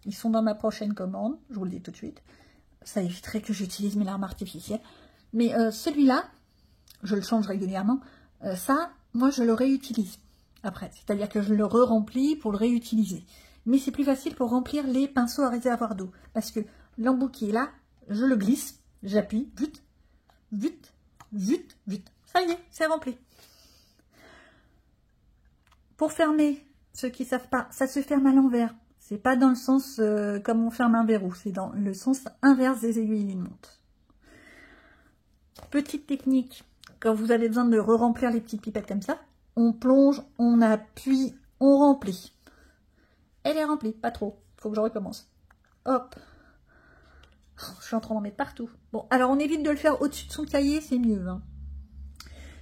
Ils sont dans ma prochaine commande. Je vous le dis tout de suite. Ça éviterait que j'utilise mes larmes artificielles. Mais celui-là, je le change régulièrement. Ça, moi, je le réutilise après. C'est-à-dire que je le re-remplis pour le réutiliser. Mais c'est plus facile pour remplir les pinceaux à réservoir d'eau. Parce que l'embout qui est là, je le glisse, j'appuie, vite, vite, vite, vite. Ça y est, c'est rempli. Pour fermer, ceux qui ne savent pas, ça se ferme à l'envers. C'est pas dans le sens comme on ferme un verrou, c'est dans le sens inverse des aiguilles d'une montre. Petite technique, quand vous avez besoin de re-remplir les petites pipettes comme ça, on plonge, on appuie, on remplit. Elle est remplie, pas trop, faut que je recommence. Hop. Je suis en train d'en mettre partout. Bon, alors on évite de le faire au-dessus de son cahier, c'est mieux. Hein.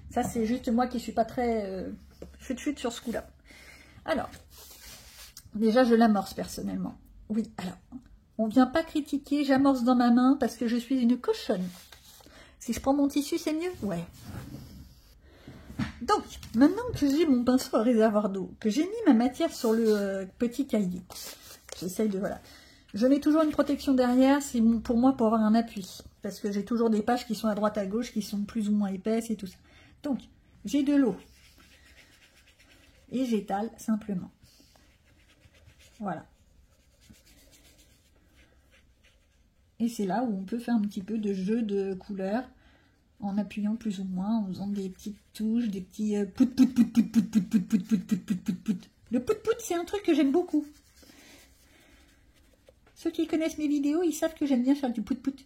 Ça, c'est juste moi qui suis pas très chute sur ce coup-là. Alors, déjà, je l'amorce personnellement. Oui, alors, on vient pas critiquer, j'amorce dans ma main parce que je suis une cochonne. Si je prends mon tissu, c'est mieux? Ouais. Donc, maintenant que j'ai mon pinceau à réservoir d'eau, que j'ai mis ma matière sur le petit cahier, j'essaye de, voilà. Je mets toujours une protection derrière, c'est pour moi pour avoir un appui. Parce que j'ai toujours des pages qui sont à droite à gauche, qui sont plus ou moins épaisses et tout ça. Donc, j'ai de l'eau. Et j'étale simplement. Voilà. Et c'est là où on peut faire un petit peu de jeu de couleurs en appuyant plus ou moins, en faisant des petites touches, des petits pout pout pout pout pout pout pout pout pout pout pout pout pout. Le pout pout, c'est un truc que j'aime beaucoup. Ceux qui connaissent mes vidéos, ils savent que j'aime bien faire du pout pout.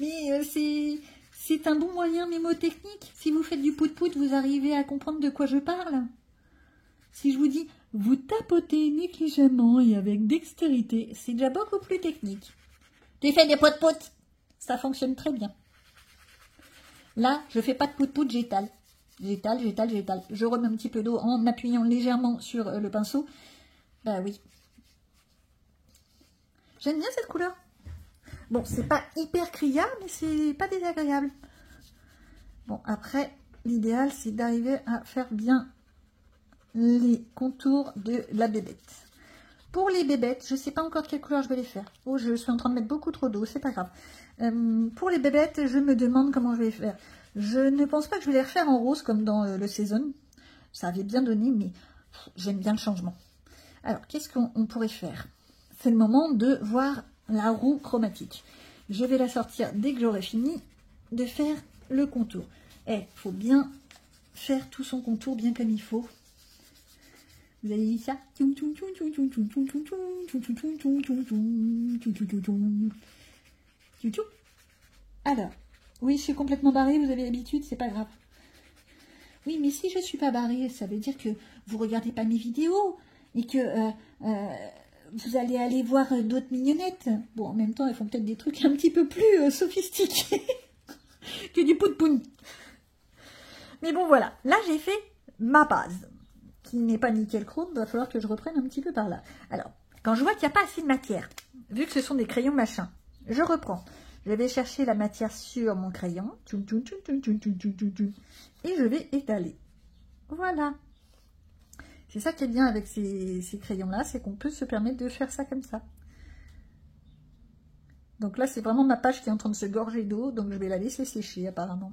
Mais c'est un bon moyen mémotechnique. Si vous faites du pout pout, vous arrivez à comprendre de quoi je parle. Si je vous dis, vous tapotez négligemment et avec dextérité, c'est déjà beaucoup plus technique. Tu fais des pout-pout, ça fonctionne très bien. Là, je fais pas de pout-pout, j'étale. J'étale, j'étale, j'étale. Je remets un petit peu d'eau en appuyant légèrement sur le pinceau. Bah oui. J'aime bien cette couleur. Bon, c'est pas hyper criard, mais c'est pas désagréable. Bon, après, l'idéal, c'est d'arriver à faire bien les contours de la bébête. Pour les bébêtes, je ne sais pas encore de quelle couleur je vais les faire. Oh, je suis en train de mettre beaucoup trop d'eau, c'est pas grave. Pour les bébêtes, je me demande comment je vais faire. Je ne pense pas que je vais les refaire en rose comme dans le Season. Ça avait bien donné, mais j'aime bien le changement. Alors, qu'est-ce qu'on pourrait faire? C'est le moment de voir la roue chromatique. Je vais la sortir dès que j'aurai fini de faire le contour. Il faut bien faire tout son contour bien comme il faut. Vous avez dit ça? Alors, oui, je suis complètement barrée, vous avez l'habitude, c'est pas grave. Oui, mais si je suis pas barrée, ça veut dire que vous regardez pas mes vidéos et que vous allez aller voir d'autres mignonnettes. Bon, en même temps, elles font peut-être des trucs un petit peu plus sophistiqués que du pout-pout. Mais bon, voilà. Là, j'ai fait ma base, qui n'est pas nickel chrome. Il va falloir que je reprenne un petit peu par là. Alors, quand je vois qu'il n'y a pas assez de matière, vu que ce sont des crayons machin, je reprends. Je vais chercher la matière sur mon crayon. Et je vais étaler. Voilà. C'est ça qui est bien avec ces crayons-là, c'est qu'on peut se permettre de faire ça comme ça. Donc là, c'est vraiment ma page qui est en train de se gorger d'eau, donc je vais la laisser sécher apparemment.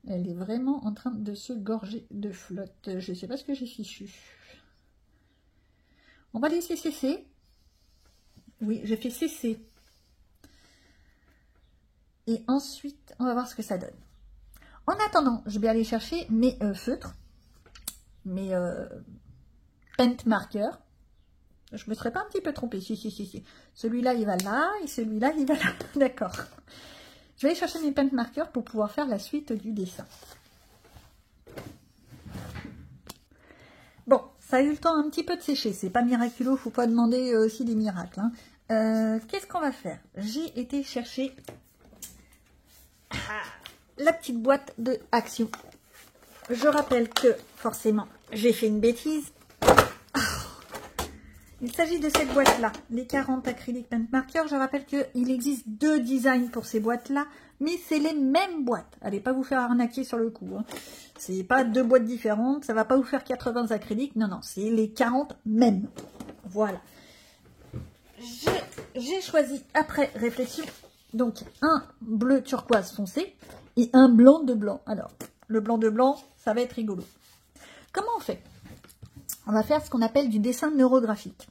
Elle est vraiment en train de se gorger de flotte. Je ne sais pas ce que j'ai fichu. On va laisser cesser. Oui, j'ai fait cesser. Et ensuite, on va voir ce que ça donne. En attendant, je vais aller chercher mes feutres, mes paint markers. Je me serais pas un petit peu trompée. Si. Celui-là, il va là, et celui-là, il va là. D'accord. Je vais aller chercher mes paint markers pour pouvoir faire la suite du dessin. Bon, ça a eu le temps un petit peu de sécher. C'est pas miraculeux, faut pas demander aussi des miracles. Hein. Qu'est-ce qu'on va faire? J'ai été chercher la petite boîte de Action. Je rappelle que, forcément, j'ai fait une bêtise. Il s'agit de cette boîte-là, les 40 acryliques paint markers. Je rappelle qu'il existe 2 designs pour ces boîtes-là, mais c'est les mêmes boîtes. Allez pas vous faire arnaquer sur le coup. Hein. C'est pas 2 boîtes différentes, ça va pas vous faire 80 acryliques. Non, c'est les 40 mêmes. Voilà. J'ai choisi, après réflexion, donc un bleu turquoise foncé et un blanc de blanc. Alors, le blanc de blanc, ça va être rigolo. Comment on fait? On va faire ce qu'on appelle du dessin neurographique.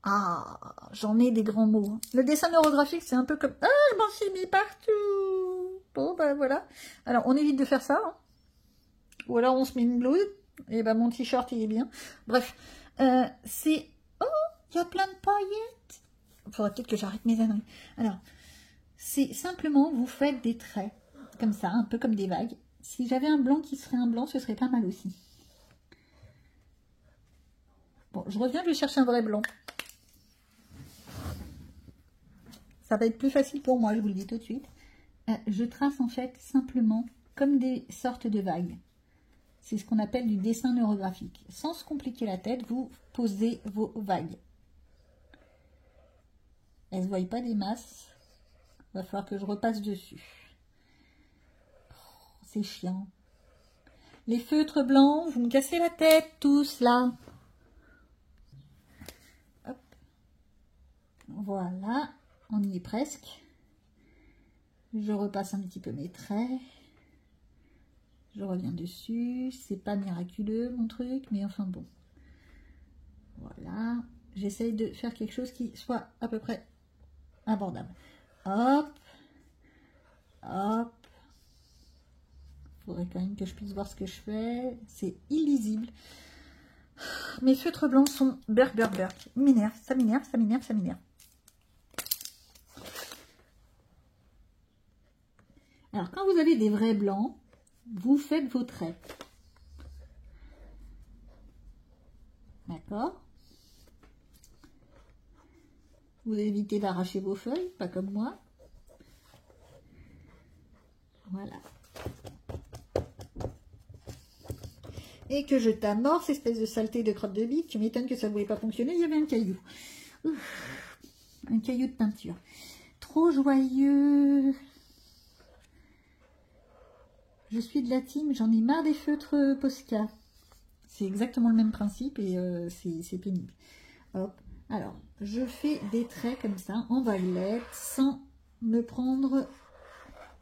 Ah, j'en ai des grands mots. Hein. Le dessin neurographique, c'est un peu comme... Ah, je m'en suis mis partout. Bon, ben voilà. Alors, on évite de faire ça. Hein. Ou alors, on se met une blouse. Et ben, mon t-shirt, il est bien. Bref, c'est... Oh, il y a plein de paillettes. Il faudrait peut-être que j'arrête mes âneries. Alors, c'est simplement, vous faites des traits. Comme ça, un peu comme des vagues. Si j'avais un blanc qui serait un blanc, ce serait pas mal aussi. Bon, je reviens, je vais chercher un vrai blanc. Ça va être plus facile pour moi, je vous le dis tout de suite. Je trace en fait simplement comme des sortes de vagues. C'est ce qu'on appelle du dessin neurographique. Sans se compliquer la tête, vous posez vos vagues. Elles ne se voient pas des masses. Il va falloir que je repasse dessus. Oh, c'est chiant. Les feutres blancs, vous me cassez la tête tous là. Hop. Voilà. On y est presque. Je repasse un petit peu mes traits. Je reviens dessus. C'est pas miraculeux mon truc, mais enfin bon. Voilà. J'essaye de faire quelque chose qui soit à peu près abordable. Hop. Hop. Faudrait quand même que je puisse voir ce que je fais. C'est illisible. Mes feutres blancs sont berk. M'énerve, ça m'énerve. Alors, quand vous avez des vrais blancs, vous faites vos traits. D'accord? Vous évitez d'arracher vos feuilles, pas comme moi. Voilà. Et que je t'amorce, espèce de saleté de crotte de bite. Tu m'étonnes que ça ne pouvait pas fonctionner, il y avait un caillou. Ouf, un caillou de peinture. Trop joyeux. Je suis de la team, j'en ai marre des feutres Posca. C'est exactement le même principe et c'est pénible. Hop. Alors, je fais des traits comme ça, en vaguelette, sans me prendre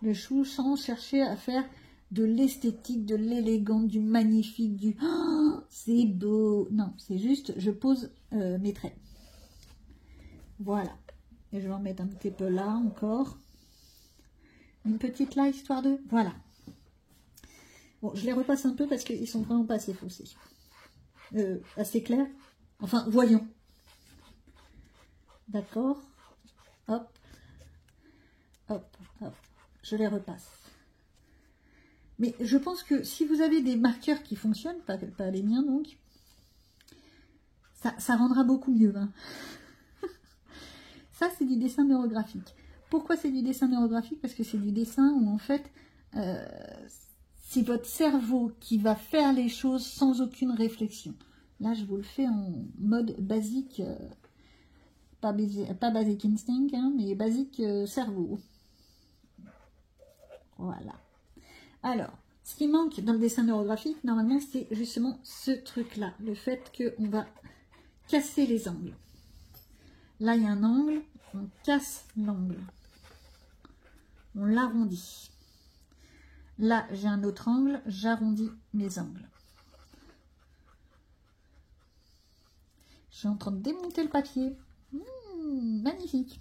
le chou, sans chercher à faire de l'esthétique, de l'élégant, du magnifique, du oh, c'est beau. Non, c'est juste, je pose mes traits. Voilà. Et je vais en mettre un petit peu là encore. Une petite là, histoire de... Voilà. Bon, je les repasse un peu parce qu'ils sont vraiment pas assez foncés. Assez clairs. Enfin, voyons. D'accord. Hop. Hop, hop. Je les repasse. Mais je pense que si vous avez des marqueurs qui fonctionnent, pas les miens donc, ça rendra beaucoup mieux. Hein. Ça, c'est du dessin neurographique. Pourquoi c'est du dessin neurographique? Parce que c'est du dessin où en fait... c'est votre cerveau qui va faire les choses sans aucune réflexion. Là, je vous le fais en mode basique, pas basic instinct, hein, mais basique cerveau. Voilà. Alors, Ce qui manque dans le dessin neurographique, normalement, c'est justement ce truc-là. Le fait qu'on va casser les angles. Là, il y a un angle, on casse l'angle. On l'arrondit. Là, j'ai un autre angle, j'arrondis mes angles. Je suis en train de démonter le papier. Magnifique.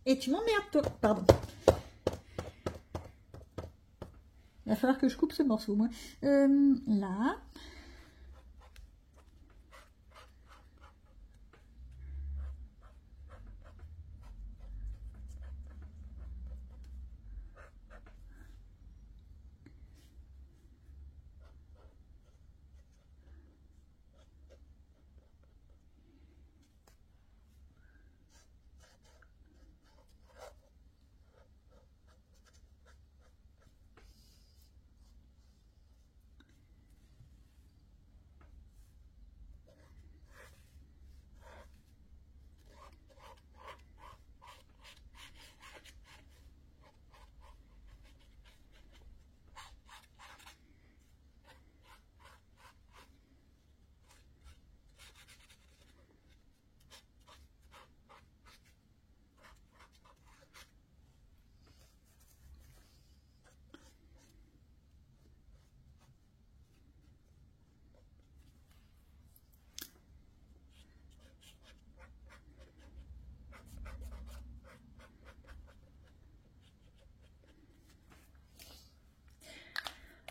Et tu m'emmerdes, toi. Pardon. Il va falloir que je coupe ce morceau, moi. Là.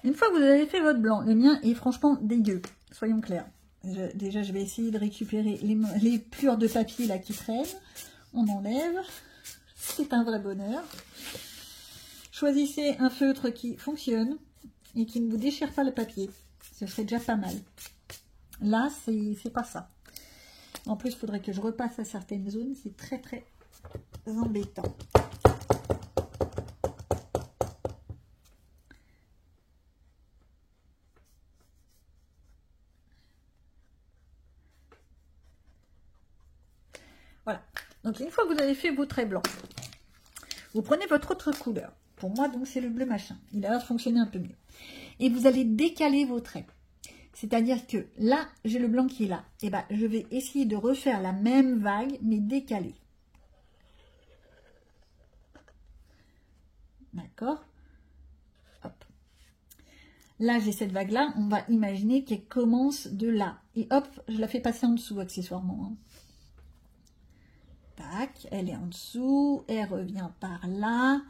Une fois que vous avez fait votre blanc, le mien est franchement dégueu, soyons clairs. Déjà, je vais essayer de récupérer les plures de papier là qui traînent. On enlève. C'est un vrai bonheur. Choisissez un feutre qui fonctionne et qui ne vous déchire pas le papier. Ce serait déjà pas mal. Là, c'est pas ça. En plus, il faudrait que je repasse à certaines zones. C'est très, très embêtant. Voilà. Donc, une fois que vous avez fait vos traits blancs, vous prenez votre autre couleur. Pour moi, donc, c'est le bleu machin. Il a l'air de fonctionner un peu mieux. Et vous allez décaler vos traits. C'est-à-dire que là, j'ai le blanc qui est là. Et ben, je vais essayer de refaire la même vague, mais décalée. D'accord? Hop. Là, j'ai cette vague-là. On va imaginer qu'elle commence de là. Et hop, je la fais passer en dessous, accessoirement. Tac, elle est en dessous. Elle revient par là.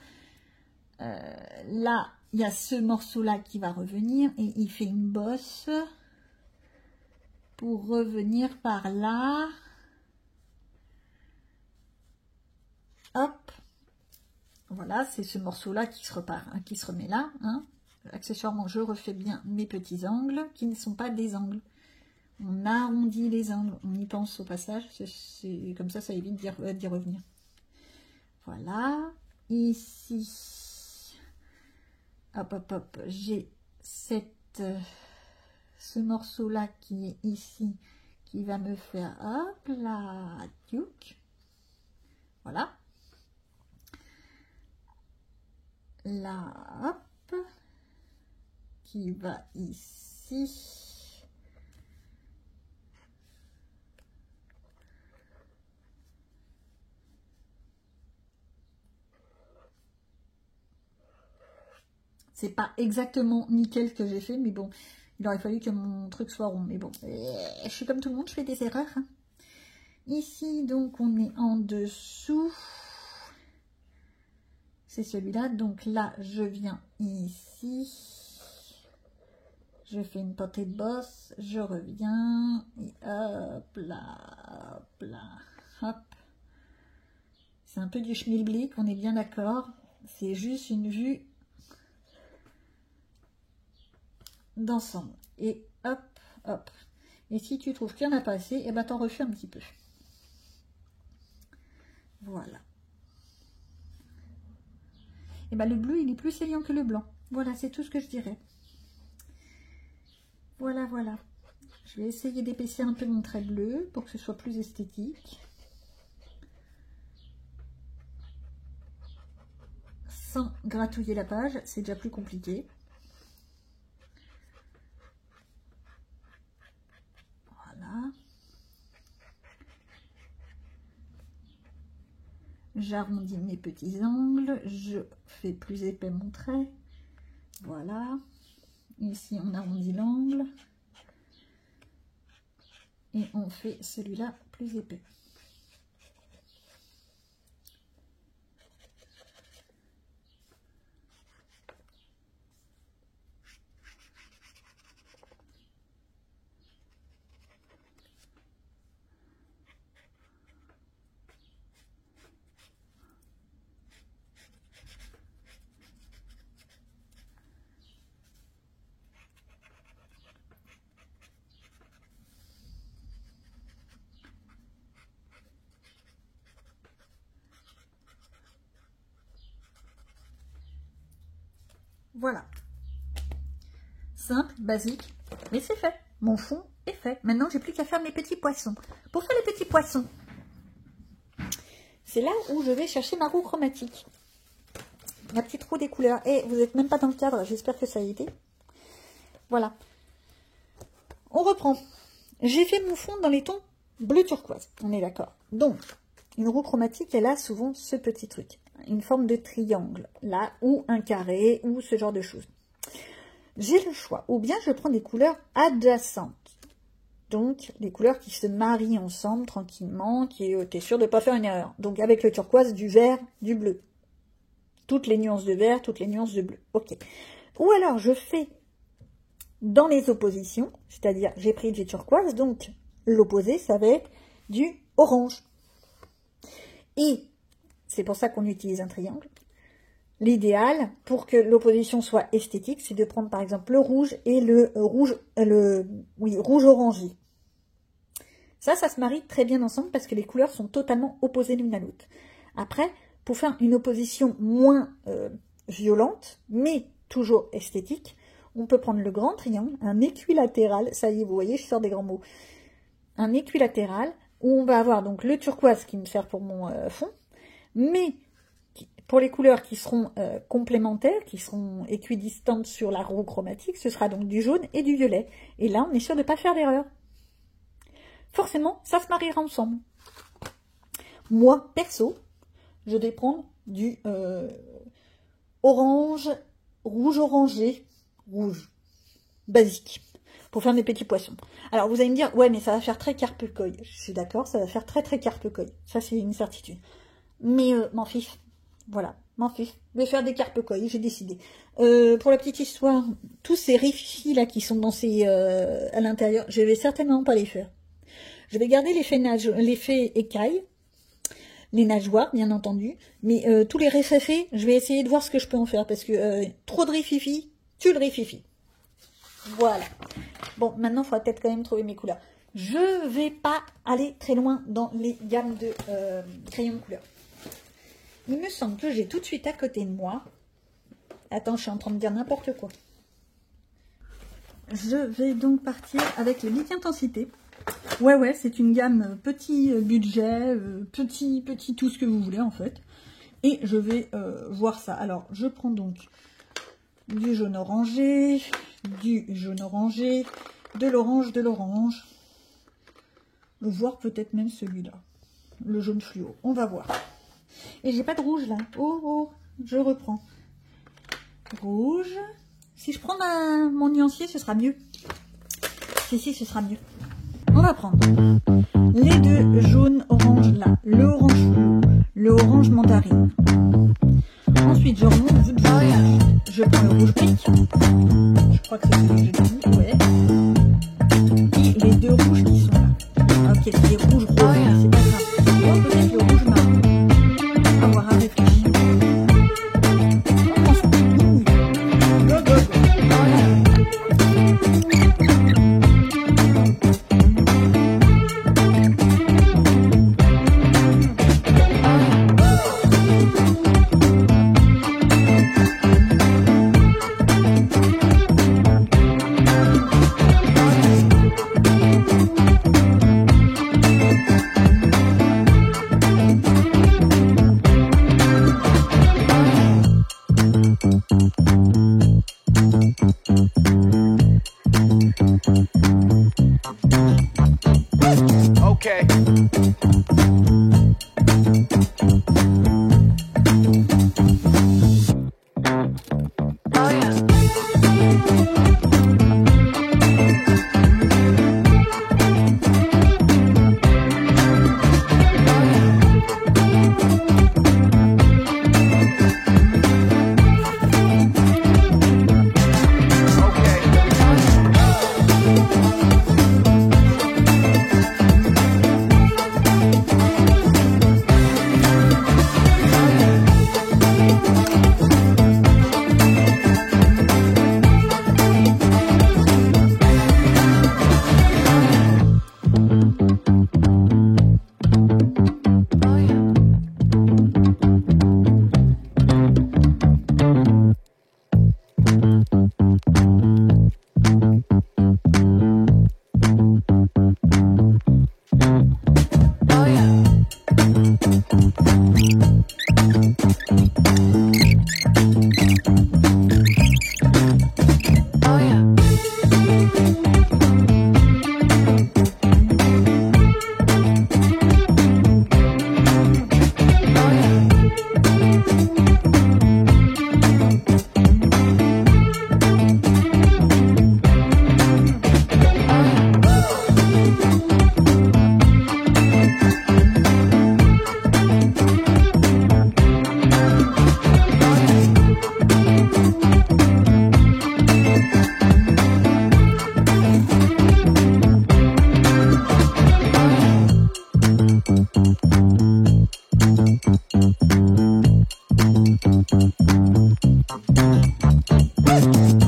Là, il y a ce morceau-là qui va revenir. Et il fait une bosse pour revenir par là. Hop. Voilà, c'est ce morceau-là qui se repart, hein, qui se remet là. Hein. Accessoirement, je refais bien mes petits angles qui ne sont pas des angles. On arrondit les angles, on y pense au passage. C'est comme ça évite d'y revenir. Voilà. Ici, hop, hop, hop, j'ai ce morceau-là qui est ici, qui va me faire, hop là, tuc. Voilà. Là, hop, qui va ici. C'est pas exactement nickel que j'ai fait, mais bon, il aurait fallu que mon truc soit rond. Mais bon, je suis comme tout le monde, je fais des erreurs. Hein. Ici, donc, on est en dessous. C'est celui-là. Donc là, je viens ici. Je fais une portée de bosse. Je reviens. Et hop là, hop là, hop. C'est un peu du schmilblick, on est bien d'accord. C'est juste une vue d'ensemble. Et hop, hop. Et si tu trouves qu'il n'y en a pas assez, et ben t'en refais un petit peu. Voilà. Et ben le bleu, il est plus saillant que le blanc. Voilà, c'est tout ce que je dirais. Voilà, voilà. Je vais essayer d'épaissir un peu mon trait bleu pour que ce soit plus esthétique. sans gratouiller la page, c'est déjà plus compliqué. Voilà. J'arrondis mes petits angles, je fais plus épais mon trait. Voilà. Ici, on arrondit l'angle. Et on fait celui-là plus épais. Voilà. Simple, basique, mais c'est fait. Mon fond est fait. Maintenant, j'ai plus qu'à faire mes petits poissons. Pour faire les petits poissons, c'est là où je vais chercher ma roue chromatique. Ma petite roue des couleurs. Et vous n'êtes même pas dans le cadre, j'espère que ça a été. Voilà. On reprend. J'ai fait mon fond dans les tons bleu turquoise. On est d'accord. Donc, une roue chromatique, elle a souvent ce petit truc. Une forme de triangle, là, ou un carré, ou ce genre de choses. J'ai le choix. Ou bien je prends des couleurs adjacentes. Donc, des couleurs qui se marient ensemble tranquillement, qui est sûr de ne pas faire une erreur. Donc, avec le turquoise, du vert, du bleu. Toutes les nuances de vert, toutes les nuances de bleu. Ok. Ou alors, je fais dans les oppositions, c'est-à-dire, j'ai pris du turquoise, donc l'opposé, ça va être du orange. Et c'est pour ça qu'on utilise un triangle. L'idéal, pour que l'opposition soit esthétique, c'est de prendre par exemple le rouge et le rouge orangé. Ça se marie très bien ensemble parce que les couleurs sont totalement opposées l'une à l'autre. Après, pour faire une opposition moins violente, mais toujours esthétique, on peut prendre le grand triangle, un équilatéral, ça y est, vous voyez, je sors des grands mots, un équilatéral, où on va avoir donc le turquoise qui me sert pour mon fond, mais pour les couleurs qui seront complémentaires, qui seront équidistantes sur la roue chromatique, ce sera donc du jaune et du violet. Et là, on est sûr de ne pas faire d'erreur. Forcément, ça se mariera ensemble. Moi, perso, je vais prendre du orange, rouge orangé, rouge, basique, pour faire mes petits poissons. Alors, vous allez me dire, ouais, mais ça va faire très carpe-coy. Je suis d'accord, ça va faire très carpe-coy. Ça, c'est une certitude. Mais m'en fiche. Voilà, m'en fiche. Je vais faire des carpe-coy, j'ai décidé. Pour la petite histoire, tous ces rififi là qui sont dans ces à l'intérieur, je vais certainement pas les faire. Je vais garder l'effet écaille, les nageoires, bien entendu, mais tous les réféfés, je vais essayer de voir ce que je peux en faire, parce que trop de rififi, tue le rififi. Voilà. Bon, maintenant, il faudra peut-être quand même trouver mes couleurs. Je vais pas aller très loin dans les gammes de crayons de couleur. Il me semble que j'ai tout de suite à côté de moi. Attends, je suis en train de dire n'importe quoi. Je vais donc partir avec le Lick Intensité. Ouais, c'est une gamme petit budget, petit tout ce que vous voulez en fait. Et je vais voir ça. Alors, je prends donc du jaune orangé, de l'orange, voire peut-être même celui-là, le jaune fluo. On va voir. Et j'ai pas de rouge là. Oh, je reprends. Rouge. Si je prends mon nuancier, ce sera mieux. Si, ce sera mieux. On va prendre les deux jaunes orange là, le orange fluo, le orange mandarine. Ensuite, je remonte, je prends le rouge brique. Je crois que c'est celui que j'ai mis, ouais. Et les deux rouges qui sont là. Ok, c'est les rouges roses, c'est pas grave. Ou peut-être le rouge marron. On va avoir à réfléchir. On pense à tout. Go. Okay. Oh yeah.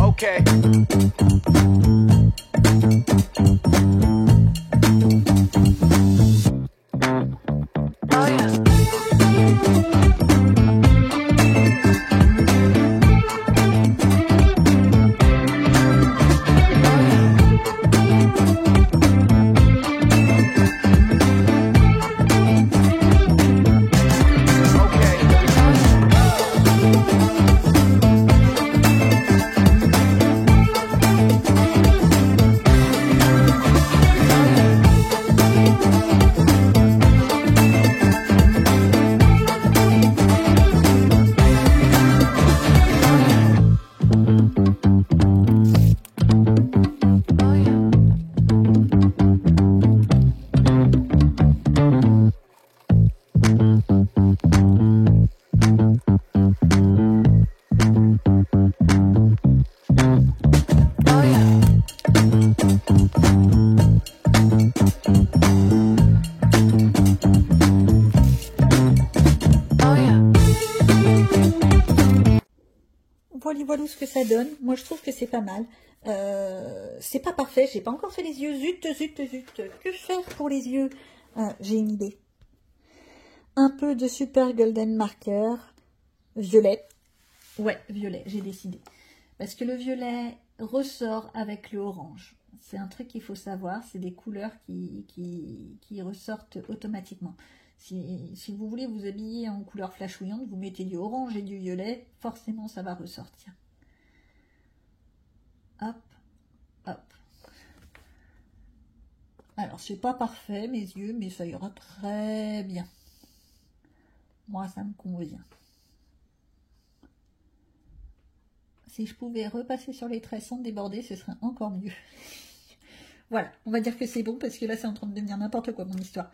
Okay. Oh yeah. Voilà ce que ça donne. Moi, je trouve que c'est pas mal. C'est pas parfait. J'ai pas encore fait les yeux. Zut. Que faire pour les yeux? J'ai une idée. Un peu de Super Golden Marker. Violet. Ouais, violet, j'ai décidé. Parce que le violet ressort avec le orange. C'est un truc qu'il faut savoir. C'est des couleurs qui ressortent automatiquement. Si vous voulez vous habiller en couleur flashouillante, vous mettez du orange et du violet, forcément ça va ressortir. Hop, hop. Alors c'est pas parfait mes yeux, mais ça ira très bien. Moi ça me convient. Si je pouvais repasser sur les traits sans déborder, ce serait encore mieux. Voilà, on va dire que c'est bon parce que là c'est en train de devenir n'importe quoi mon histoire.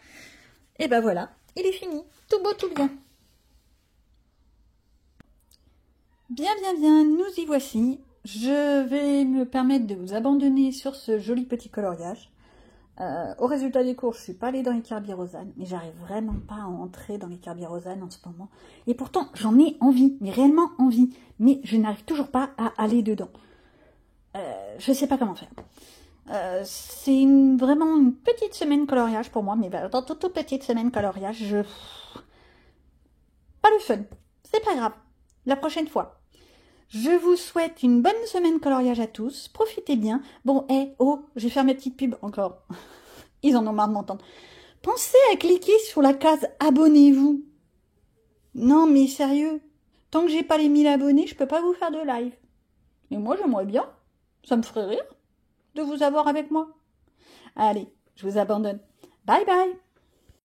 Et ben voilà, il est fini, tout beau, tout bien. Bien, nous y voici. Je vais me permettre de vous abandonner sur ce joli petit coloriage. Au résultat des cours, je suis pas allée dans les Kerbirosanes, mais j'arrive vraiment pas à entrer dans les Kerbirosanes en ce moment. Et pourtant, j'en ai envie, mais réellement envie. Mais je n'arrive toujours pas à aller dedans. Je sais pas comment faire. C'est vraiment une petite semaine coloriage pour moi, mais dans toute petite semaine coloriage, pas le fun. C'est pas grave. La prochaine fois. Je vous souhaite une bonne semaine coloriage à tous. Profitez bien. Bon, je vais faire mes petites pubs encore. Ils en ont marre de m'entendre. Pensez à cliquer sur la case abonnez-vous. Non, mais sérieux. Tant que j'ai pas les 1000 abonnés, je peux pas vous faire de live. Et moi, j'aimerais bien. Ça me ferait rire de vous avoir avec moi. Allez, je vous abandonne. Bye bye!